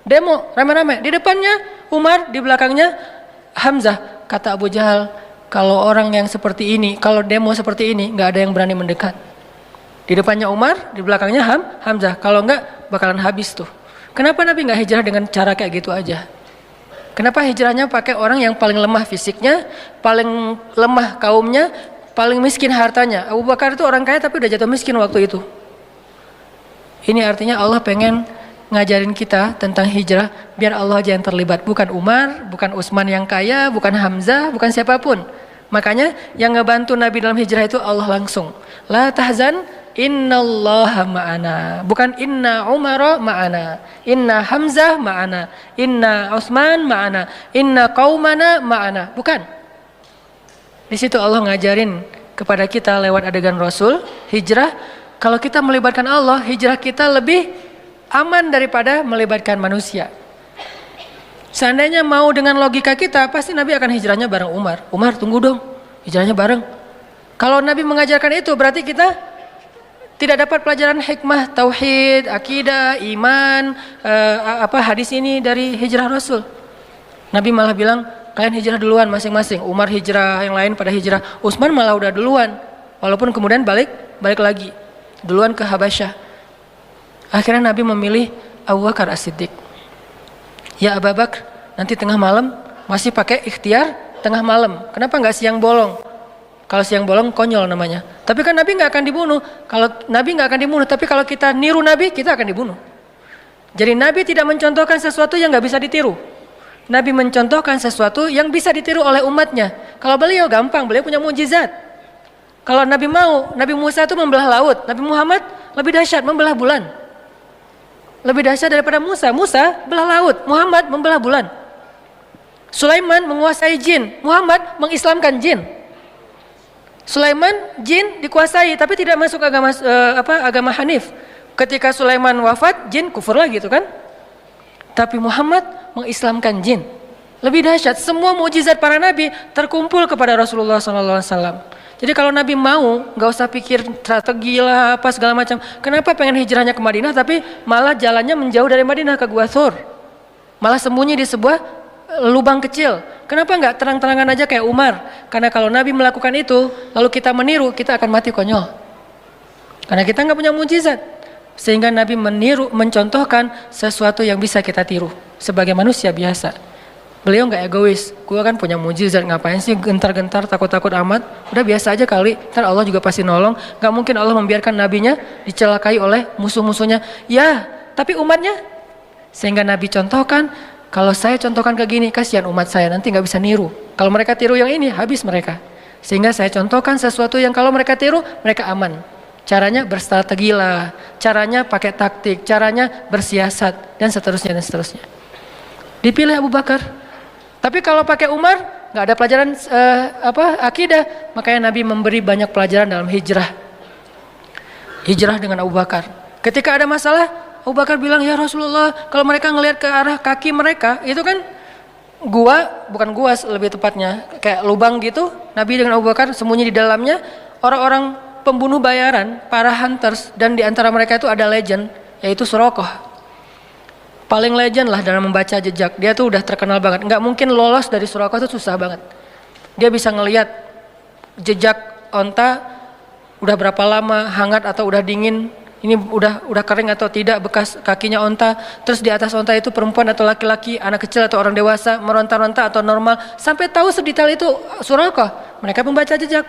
Demo rame-rame. Di depannya Umar, di belakangnya Hamzah. Kata Abu Jahal, kalau orang yang seperti ini, kalau demo seperti ini, nggak ada yang berani mendekat. Di depannya Umar, di belakangnya Hamzah. Kalau nggak, bakalan habis tuh. Kenapa Nabi nggak hijrah dengan cara kayak gitu aja? Kenapa hijrahnya pakai orang yang paling lemah fisiknya, paling lemah kaumnya, paling miskin hartanya? Abu Bakar itu orang kaya tapi udah jatuh miskin waktu itu. Ini artinya Allah pengen ngajarin kita tentang hijrah biar Allah aja yang terlibat, bukan Umar, bukan Utsman yang kaya, bukan Hamzah, bukan siapapun. Makanya yang ngebantu Nabi dalam hijrah itu Allah langsung. La tahzan innallaha ma'ana, bukan inna Umar ma'ana, inna Hamzah ma'ana, inna Utsman ma'ana, inna qaumana ma'ana, bukan. Di situ Allah ngajarin kepada kita lewat adegan Rasul hijrah. Kalau kita melibatkan Allah, hijrah kita lebih aman daripada melibatkan manusia. Seandainya mau dengan logika kita, pasti Nabi akan hijrahnya bareng Umar. Umar tunggu dong, hijrahnya bareng. Kalau Nabi mengajarkan itu, berarti kita tidak dapat pelajaran hikmah, tauhid, akidah, iman, hadis ini dari hijrah Rasul. Nabi malah bilang, kalian hijrah duluan masing-masing. Umar hijrah, yang lain pada hijrah. Utsman malah udah duluan, walaupun kemudian balik lagi, duluan ke Habasyah. Akhirnya Nabi memilih Abu Bakar As-Siddiq. Ya Abu Bakar, nanti tengah malam masih pakai ikhtiar tengah malam. Kenapa nggak siang bolong? Kalau siang bolong konyol namanya. Tapi kan Nabi nggak akan dibunuh. Kalau Nabi nggak akan dibunuh, tapi kalau kita niru Nabi, kita akan dibunuh. Jadi Nabi tidak mencontohkan sesuatu yang nggak bisa ditiru. Nabi mencontohkan sesuatu yang bisa ditiru oleh umatnya. Kalau beliau gampang, beliau punya mukjizat. Kalau Nabi mau, Nabi Musa itu membelah laut. Nabi Muhammad lebih dahsyat, membelah bulan. Lebih dahsyat daripada Musa. Musa belah laut, Muhammad membelah bulan. Sulaiman menguasai jin, Muhammad mengislamkan jin. Sulaiman jin dikuasai tapi tidak masuk agama Hanif. Ketika Sulaiman wafat, jin kufur lagi itu kan. Tapi Muhammad mengislamkan jin. Lebih dahsyat, semua mukjizat para nabi terkumpul kepada Rasulullah SAW. Jadi kalau Nabi mau, nggak usah pikir strategi lah apa segala macam. Kenapa pengen hijrahnya ke Madinah tapi malah jalannya menjauh dari Madinah ke Gua Thur? Malah sembunyi di sebuah lubang kecil. Kenapa nggak terang-terangan aja kayak Umar? Karena kalau Nabi melakukan itu, lalu kita meniru, kita akan mati konyol. Karena kita nggak punya mujizat. Sehingga Nabi mencontohkan sesuatu yang bisa kita tiru sebagai manusia biasa. Beliau nggak egois, gue kan punya mujizat, ngapain sih gentar-gentar takut-takut amat, udah biasa aja kali, ntar Allah juga pasti nolong. Gak mungkin Allah membiarkan nabinya dicelakai oleh musuh-musuhnya. Ya, tapi umatnya. Sehingga Nabi contohkan, kalau saya contohkan ke gini, kasihan umat saya, nanti gak bisa niru. Kalau mereka tiru yang ini, habis mereka. Sehingga saya contohkan sesuatu yang kalau mereka tiru, mereka aman. Caranya berstrategi lah, caranya pakai taktik, caranya bersiasat, dan seterusnya dan seterusnya. Dipilih Abu Bakar. Tapi kalau pakai Umar, nggak ada pelajaran akidah. Makanya Nabi memberi banyak pelajaran dalam hijrah. Hijrah dengan Abu Bakar. Ketika ada masalah, Abu Bakar bilang, ya Rasulullah, kalau mereka ngelihat ke arah kaki mereka, itu kan bukan gua lebih tepatnya, kayak lubang gitu. Nabi dengan Abu Bakar sembunyi di dalamnya. Orang-orang pembunuh bayaran, para hunters, dan di antara mereka itu ada legend, yaitu Surakoh. Paling legend lah dalam membaca jejak. Dia tuh udah terkenal banget. Nggak mungkin lolos dari Surakoh, itu susah banget. Dia bisa ngelihat jejak onta udah berapa lama, hangat atau udah dingin, ini udah kering atau tidak bekas kakinya onta. Terus di atas onta itu perempuan atau laki-laki, anak kecil atau orang dewasa, meronta-ronta atau normal, sampai tahu sedetail itu Suraqah. Mereka membaca jejak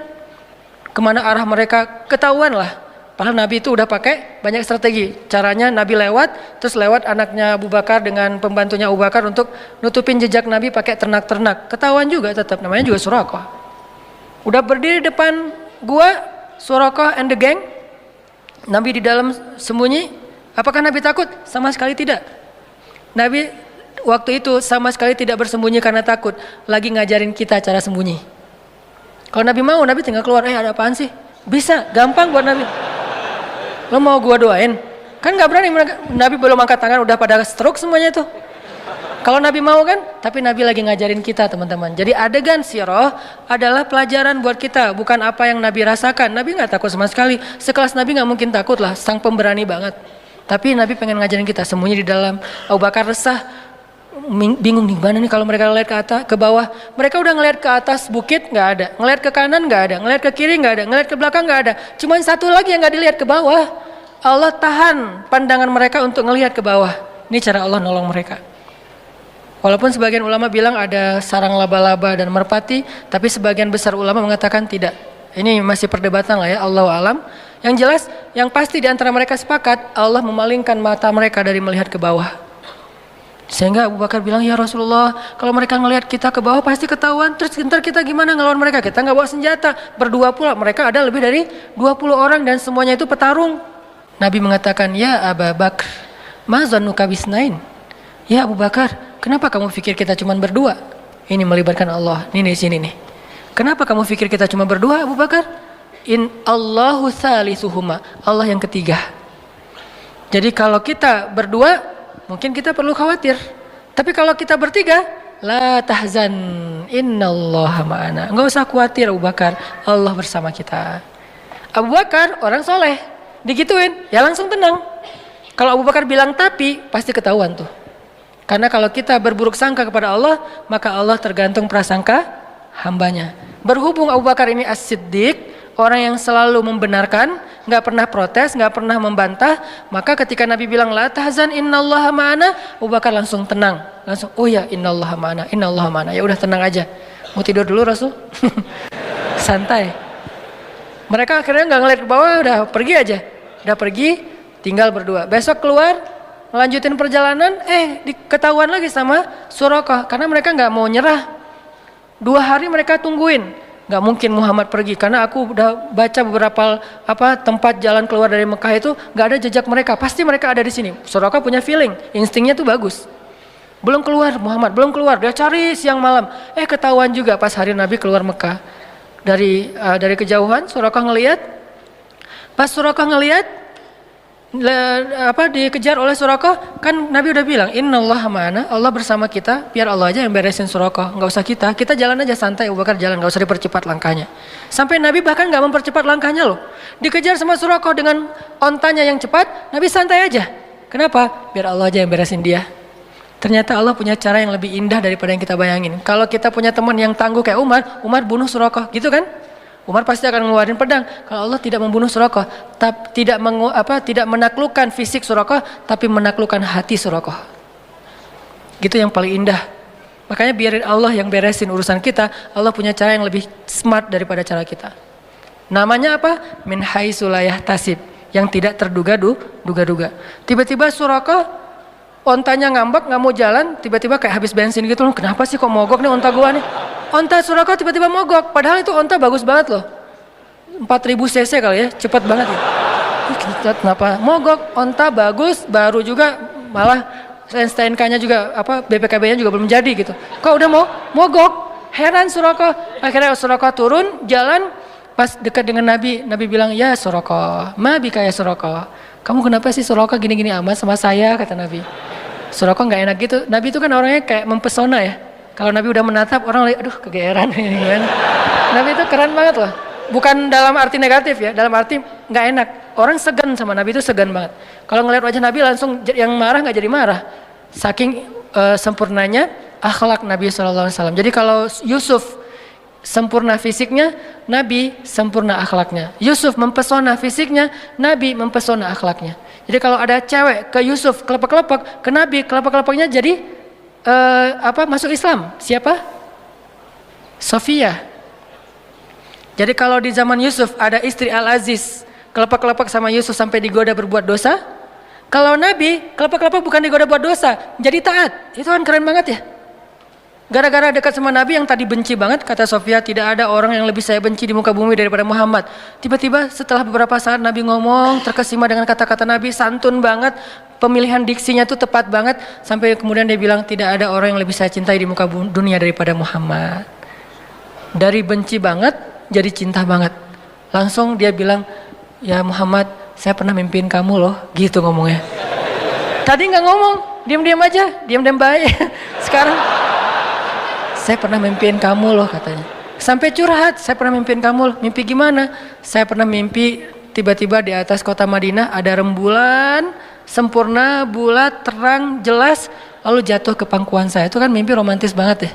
kemana arah mereka, ketahuan lah. Padahal Nabi itu udah pakai banyak strategi. Caranya Nabi lewat, terus lewat anaknya Abu Bakar dengan pembantunya Abu Bakar untuk nutupin jejak Nabi pakai ternak-ternak. Ketahuan juga tetap, namanya juga Suraqah. Udah berdiri depan gua, Suraqah and the gang, Nabi di dalam sembunyi. Apakah Nabi takut? Sama sekali tidak. Nabi waktu itu sama sekali tidak bersembunyi karena takut, lagi ngajarin kita cara sembunyi. Kalau Nabi mau, Nabi tinggal keluar, ada apaan sih? Bisa, gampang buat Nabi. Lo mau gua doain? Kan gak berani, Nabi belum angkat tangan udah pada stroke semuanya itu. Kalau Nabi mau kan, tapi Nabi lagi ngajarin kita teman-teman. Jadi adegan sirah adalah pelajaran buat kita, bukan apa yang Nabi rasakan. Nabi nggak takut sama sekali. Sekelas Nabi nggak mungkin takut lah, sang pemberani banget. Tapi Nabi pengen ngajarin kita, sembunyi di dalam. Abu Bakar resah, bingung nih mana nih kalau mereka ngeliat ke atas, ke bawah. Mereka udah ngeliat ke atas bukit nggak ada, ngeliat ke kanan nggak ada, ngeliat ke kiri nggak ada, ngeliat ke belakang nggak ada. Cuman satu lagi yang nggak dilihat, ke bawah. Allah tahan pandangan mereka untuk ngelihat ke bawah. Ini cara Allah nolong mereka. Walaupun sebagian ulama bilang ada sarang laba-laba dan merpati, tapi sebagian besar ulama mengatakan tidak. Ini masih perdebatan lah ya, Allahu alam. Yang jelas, yang pasti di antara mereka sepakat, Allah memalingkan mata mereka dari melihat ke bawah. Sehingga Abu Bakar bilang, ya Rasulullah, kalau mereka ngelihat kita ke bawah pasti ketahuan. Terus ntar kita gimana ngelawan mereka? Kita nggak bawa senjata, berdua pula. Mereka ada lebih dari 20 orang dan semuanya itu petarung. Nabi mengatakan, ya Abu Bakar, ma zannuka bisnain? Ya Abu Bakar, kenapa kamu pikir kita cuma berdua? Ini melibatkan Allah. Ini di sini nih. Kenapa kamu pikir kita cuma berdua, Abu Bakar? In Allahu salisuhuma. Allah yang ketiga. Jadi kalau kita berdua, mungkin kita perlu khawatir. Tapi kalau kita bertiga, la tahzan, innallaha ma'ana. Enggak usah khawatir Abu Bakar, Allah bersama kita. Abu Bakar orang soleh, digituin, ya langsung tenang. Kalau Abu Bakar bilang tapi, pasti ketahuan tuh. Karena kalau kita berburuk sangka kepada Allah, maka Allah tergantung prasangka hambanya. Berhubung Abu Bakar ini as-siddiq, orang yang selalu membenarkan, nggak pernah protes, nggak pernah membantah, maka ketika Nabi bilang la tahzan innallaha ma'ana, Abu Bakar langsung tenang, langsung oh ya innallaha ma'ana, innallaha ma'ana, ya udah tenang aja. Mau tidur dulu Rasul? Santai. Mereka akhirnya nggak ngeliat ke bawah, udah pergi aja, udah pergi, tinggal berdua. Besok keluar, melanjutin perjalanan, ketahuan lagi sama Suraqah, karena mereka nggak mau nyerah. 2 hari mereka tungguin, nggak mungkin Muhammad pergi, karena aku udah baca beberapa tempat jalan keluar dari Mekah itu nggak ada jejak mereka, pasti mereka ada di sini. Suraqah punya feeling, instingnya tuh bagus. Belum keluar Muhammad, belum keluar, dia cari siang malam, ketahuan juga pas hari Nabi keluar Mekah. Dari kejauhan Suraqah ngelihat, pas Suraqah ngelihat dikejar oleh Suraqah, kan Nabi udah bilang innallaha ma'ana, Allah bersama kita, biar Allah aja yang beresin Suraqah, nggak usah kita jalan aja santai. Abu Bakar jalan, nggak usah dipercepat langkahnya. Sampai Nabi bahkan nggak mempercepat langkahnya loh, dikejar sama Suraqah dengan ontanya yang cepat, Nabi santai aja. Kenapa? Biar Allah aja yang beresin dia. Ternyata Allah punya cara yang lebih indah daripada yang kita bayangin. Kalau kita punya teman yang tangguh kayak Umar bunuh Suraqah gitu kan, Umar pasti akan ngeluarin pedang. Kalau Allah tidak membunuh Suraqah, tidak menaklukkan fisik Suraqah, tapi menaklukkan hati Suraqah. Gitu yang paling indah. Makanya biarin Allah yang beresin urusan kita. Allah punya cara yang lebih smart daripada cara kita. Namanya apa? Min haitsu la yahtasib, yang tidak terduga-duga. Tiba-tiba Suraqah ontanya ngambek, nggak mau jalan, tiba-tiba kayak habis bensin gitu loh. Kenapa sih kok mogok nih onta gua nih? Onta Suraqah tiba-tiba mogok, padahal itu onta bagus banget loh, 4000 cc kali ya, cepat banget ya. Kenapa mogok? Onta bagus, baru juga, malah STNK-nya juga BPKB-nya juga belum jadi gitu. Kok udah mau mogok? Heran Suraqah. Akhirnya Suraqah turun jalan, pas dekat dengan Nabi bilang, ya Suraqah, ma bika ya Suraqah, kamu kenapa sih Suraqah gini-gini amat sama saya, kata Nabi. Suraqah nggak enak gitu. Nabi itu kan orangnya kayak mempesona ya. Kalau Nabi udah menatap, orang aduh kegeeran ini gimana. Nabi itu keren banget loh. Bukan dalam arti negatif ya, dalam arti nggak enak. Orang segan sama Nabi itu segan banget. Kalau ngeliat wajah Nabi langsung yang marah nggak jadi marah. Saking sempurnanya akhlak Nabi SAW. Jadi kalau Yusuf sempurna fisiknya, Nabi sempurna akhlaknya. Yusuf mempesona fisiknya, Nabi mempesona akhlaknya. Jadi kalau ada cewek ke Yusuf kelepek-kelepek, ke Nabi kelepek-kelepeknya jadi masuk Islam. Siapa? Sofia. Jadi kalau di zaman Yusuf ada istri Al-Aziz kelepek-kelepek sama Yusuf sampai digoda berbuat dosa, kalau Nabi kelepek-kelepek bukan digoda buat dosa, jadi taat. Itu kan keren banget ya. Gara-gara dekat sama Nabi yang tadi benci banget, kata Sofia, tidak ada orang yang lebih saya benci di muka bumi daripada Muhammad. Tiba-tiba setelah beberapa saat Nabi ngomong, terkesima dengan kata-kata Nabi, santun banget, pemilihan diksinya tuh tepat banget, sampai kemudian dia bilang, tidak ada orang yang lebih saya cintai di muka dunia daripada Muhammad. Dari benci banget, jadi cinta banget. Langsung dia bilang, ya Muhammad, saya pernah mimpiin kamu loh, gitu ngomongnya. Tadi nggak ngomong, diam-diam aja, diam-diam baik. Sekarang, saya pernah mimpiin kamu loh katanya. Sampai curhat, saya pernah mimpiin kamu loh. Mimpi gimana? Saya pernah mimpi tiba-tiba di atas kota Madinah ada rembulan, sempurna, bulat, terang, jelas, lalu jatuh ke pangkuan saya. Itu kan mimpi romantis banget ya.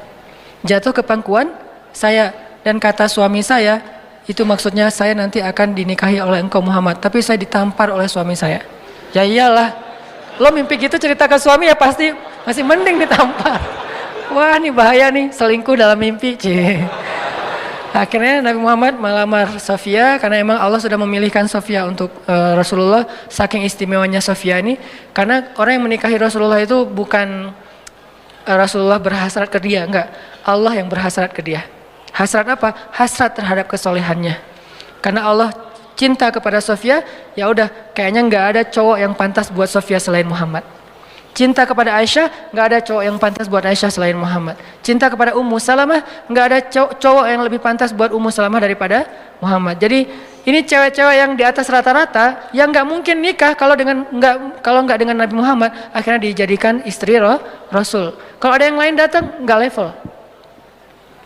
Jatuh ke pangkuan saya, dan kata suami saya, itu maksudnya saya nanti akan dinikahi oleh engkau Muhammad. Tapi saya ditampar oleh suami saya. Ya iyalah, lo mimpi gitu cerita ke suami ya pasti masih mending ditampar. Wah ini bahaya nih, selingkuh dalam mimpi. Akhirnya Nabi Muhammad melamar Sofia karena emang Allah sudah memilihkan Sofia untuk Rasulullah. Saking istimewanya Sofia ini, karena orang yang menikahi Rasulullah itu bukan Rasulullah berhasrat ke dia, enggak, Allah yang berhasrat ke dia. Hasrat apa? Hasrat terhadap kesolehannya. Karena Allah cinta kepada Sofia, ya udah kayaknya nggak ada cowok yang pantas buat Sofia selain Muhammad. Cinta kepada Aisyah, nggak ada cowok yang pantas buat Aisyah selain Muhammad. Cinta kepada Ummu Salamah, nggak ada cowok yang lebih pantas buat Ummu Salamah daripada Muhammad. Jadi ini cewek-cewek yang di atas rata-rata yang nggak mungkin nikah kalau nggak dengan Nabi Muhammad, akhirnya dijadikan istri Rasul. Kalau ada yang lain datang nggak level.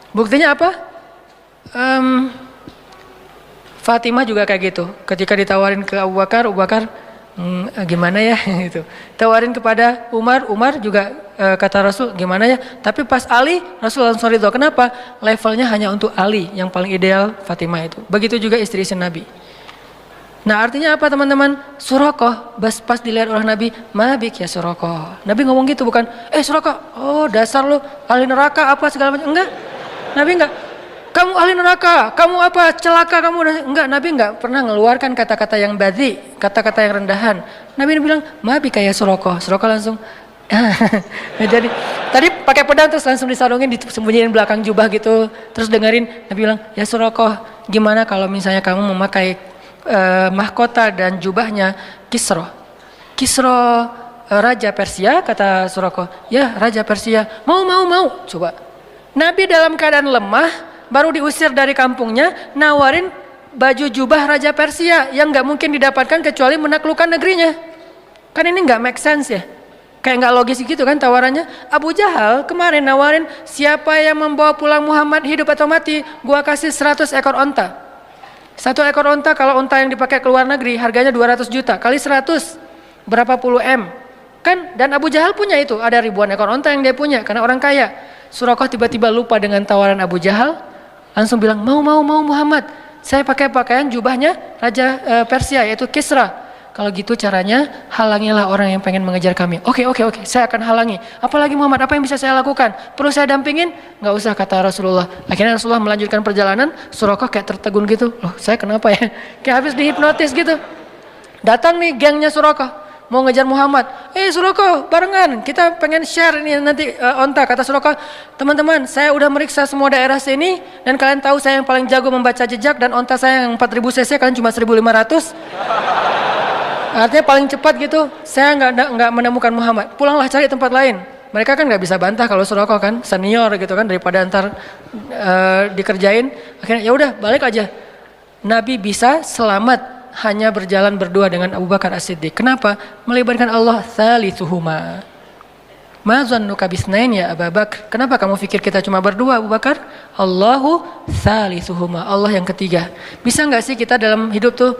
Buktinya apa? Fatimah juga kayak gitu. Ketika ditawarin ke Abu Bakar, gimana ya gitu. Tawarin kepada Umar juga kata Rasul gimana ya. Tapi pas Ali, Rasul langsung ridho. Kenapa? Levelnya hanya untuk Ali, yang paling ideal Fatimah itu. Begitu juga istri-istri Nabi. Nah artinya apa teman-teman? Surakoh, pas dilihat oleh Nabi, mabik ya Surakoh. Nabi ngomong gitu bukan, Surakoh, oh dasar lu ahli neraka apa segala macam. Enggak, Nabi enggak. Kamu ahli neraka, kamu apa, celaka kamu. Enggak, Nabi enggak pernah mengeluarkan kata-kata yang badhi, kata-kata yang rendahan. Nabi bilang, mabi kayak Surakoh. Surakoh langsung, jadi tadi pakai pedang terus langsung disarungin, disembunyiin belakang jubah gitu. Terus dengerin, Nabi bilang, ya Surakoh, gimana kalau misalnya kamu memakai mahkota dan jubahnya Kisro. Kisro Raja Persia, kata Surakoh. Ya, Raja Persia. Mau. Coba. Nabi dalam keadaan lemah, baru diusir dari kampungnya, nawarin baju jubah Raja Persia yang nggak mungkin didapatkan kecuali menaklukkan negerinya. Kan ini nggak make sense ya? Kayak nggak logis gitu kan tawarannya. Abu Jahal kemarin nawarin, siapa yang membawa pulang Muhammad hidup atau mati, gua kasih 100 ekor onta. 1 ekor onta kalau onta yang dipakai ke luar negeri harganya 200 juta, kali 100 berapa puluh M. Kan, dan Abu Jahal punya itu, ada ribuan ekor onta yang dia punya karena orang kaya. Surakoh tiba-tiba lupa dengan tawaran Abu Jahal, langsung bilang, mau Muhammad, saya pakai pakaian jubahnya Raja Persia yaitu Kisra. Kalau gitu caranya, halangilah orang yang pengen mengejar kami. Oke, saya akan halangi. Apalagi Muhammad, apa yang bisa saya lakukan? Perlu saya dampingin? Nggak usah, kata Rasulullah. Akhirnya Rasulullah melanjutkan perjalanan. Surakoh kayak tertegun gitu. Loh, saya kenapa ya? Kayak habis dihipnotis gitu. Datang nih gengnya Surakoh, mau ngejar Muhammad. Surakoh, barengan, kita pengen share ini nanti onta. Kata Surakoh, teman-teman, saya udah meriksa semua daerah sini, dan kalian tahu saya yang paling jago membaca jejak, dan onta saya yang 4000 cc, kalian cuma 1500. Artinya paling cepat gitu, saya nggak menemukan Muhammad. Pulanglah cari tempat lain. Mereka kan nggak bisa bantah kalau Surakoh kan senior gitu kan, daripada ntar dikerjain. Akhirnya ya udah balik aja. Nabi bisa selamat hanya berjalan berdua dengan Abu Bakar As-Siddiq. Kenapa? Melibatkan Allah thalithuhuma. Ma zannuka bisnain ya Abu Bakar? Kenapa kamu pikir kita cuma berdua Abu Bakar? Allahu thalithuhuma. Allah yang ketiga. Bisa nggak sih kita dalam hidup tuh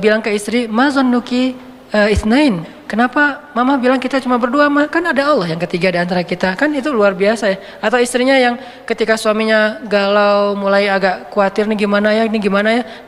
bilang ke istri, ma zannuki Itsnain. Kenapa mama bilang kita cuma berdua, mah? Kan ada Allah yang ketiga di antara kita. Kan itu luar biasa ya. Atau istrinya yang ketika suaminya galau, mulai agak khawatir nih gimana ya,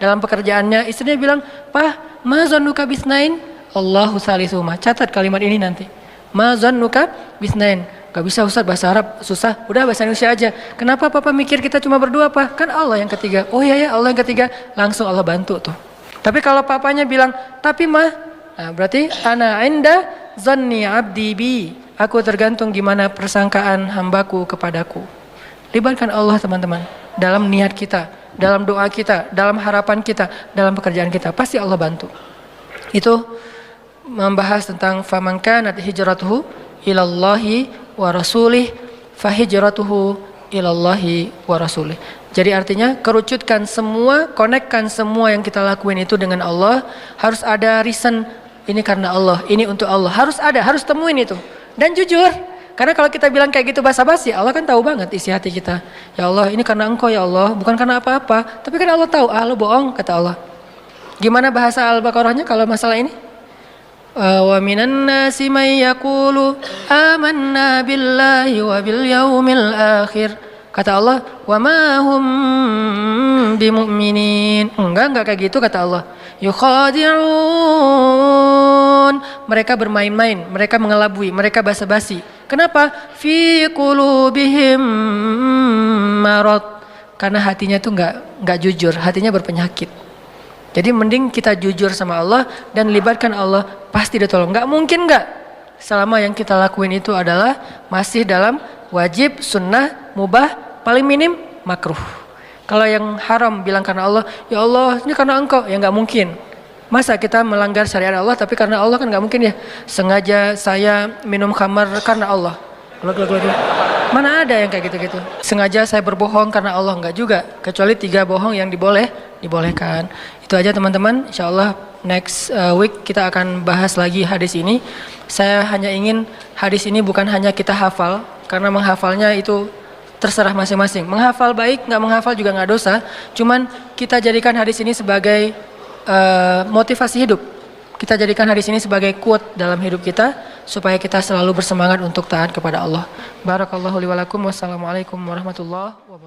dalam pekerjaannya, istrinya bilang, "Pah, ma zannuka bisnain?" Allahu salisuhuma. Catat kalimat ini nanti. Ma zannuka bisnain. Gak bisa Ustaz, bahasa Arab susah. Udah bahasa Indonesia aja. Kenapa papa mikir kita cuma berdua, Pak? Kan Allah yang ketiga. Oh iya ya, Allah yang ketiga. Langsung Allah bantu tuh. Tapi kalau papanya bilang, "Tapi mah," nah, berarti ana inda zanni abdi bi. Aku tergantung gimana persangkaan hambaku kepadaku. Libatkan Allah teman-teman. Dalam niat kita, dalam doa kita, dalam harapan kita, dalam pekerjaan kita. Pasti Allah bantu. Itu membahas tentang faman kanat hijratuhu ilallahi wa rasulih fahijratuhu ilallahi wa rasulih. Jadi artinya kerucutkan semua, konekkan semua yang kita lakuin itu dengan Allah. Harus ada reason, ini karena Allah, ini untuk Allah. Harus ada, harus temuin itu. Dan jujur, karena kalau kita bilang kayak gitu basa-basi, Allah kan tahu banget isi hati kita. Ya Allah, ini karena Engkau ya Allah, bukan karena apa-apa. Tapi kan Allah tahu, lu bohong, kata Allah. Gimana bahasa Al-Baqarahnya kalau masalah ini? Wa minan nasi may yaqulu amanna billahi wa bil yaumil akhir. Kata Allah, wa ma hum bimu'minin. Enggak kayak gitu kata Allah. Yukhadi'un. Mereka bermain-main, mereka mengelabui, mereka basa-basi. Kenapa? Fi qulubihim marad. Karena hatinya tuh enggak jujur, hatinya berpenyakit. Jadi mending kita jujur sama Allah dan libatkan Allah, pasti dia tolong. Enggak mungkin enggak. Selama yang kita lakuin itu adalah masih dalam wajib, sunnah, mubah, paling minim makruh. Kalau yang haram bilang karena Allah, ya Allah ini karena Engkau, ya nggak mungkin. Masa kita melanggar syariat Allah tapi karena Allah, kan nggak mungkin ya. Sengaja saya minum khamar karena Allah. Mana ada yang kayak gitu-gitu. Sengaja saya berbohong karena Allah, nggak juga. Kecuali 3 bohong yang dibolehkan. Itu aja teman-teman. Insya Allah next week kita akan bahas lagi hadis ini. Saya hanya ingin hadis ini bukan hanya kita hafal, karena menghafalnya itu terserah masing-masing. Menghafal baik, nggak menghafal juga nggak dosa. Cuman kita jadikan hadis ini sebagai motivasi hidup. Kita jadikan hadis ini sebagai quote dalam hidup kita supaya kita selalu bersemangat untuk taat kepada Allah. Barakallahu li wa lakum. Wassalamualaikum warahmatullahi wabarakatuh.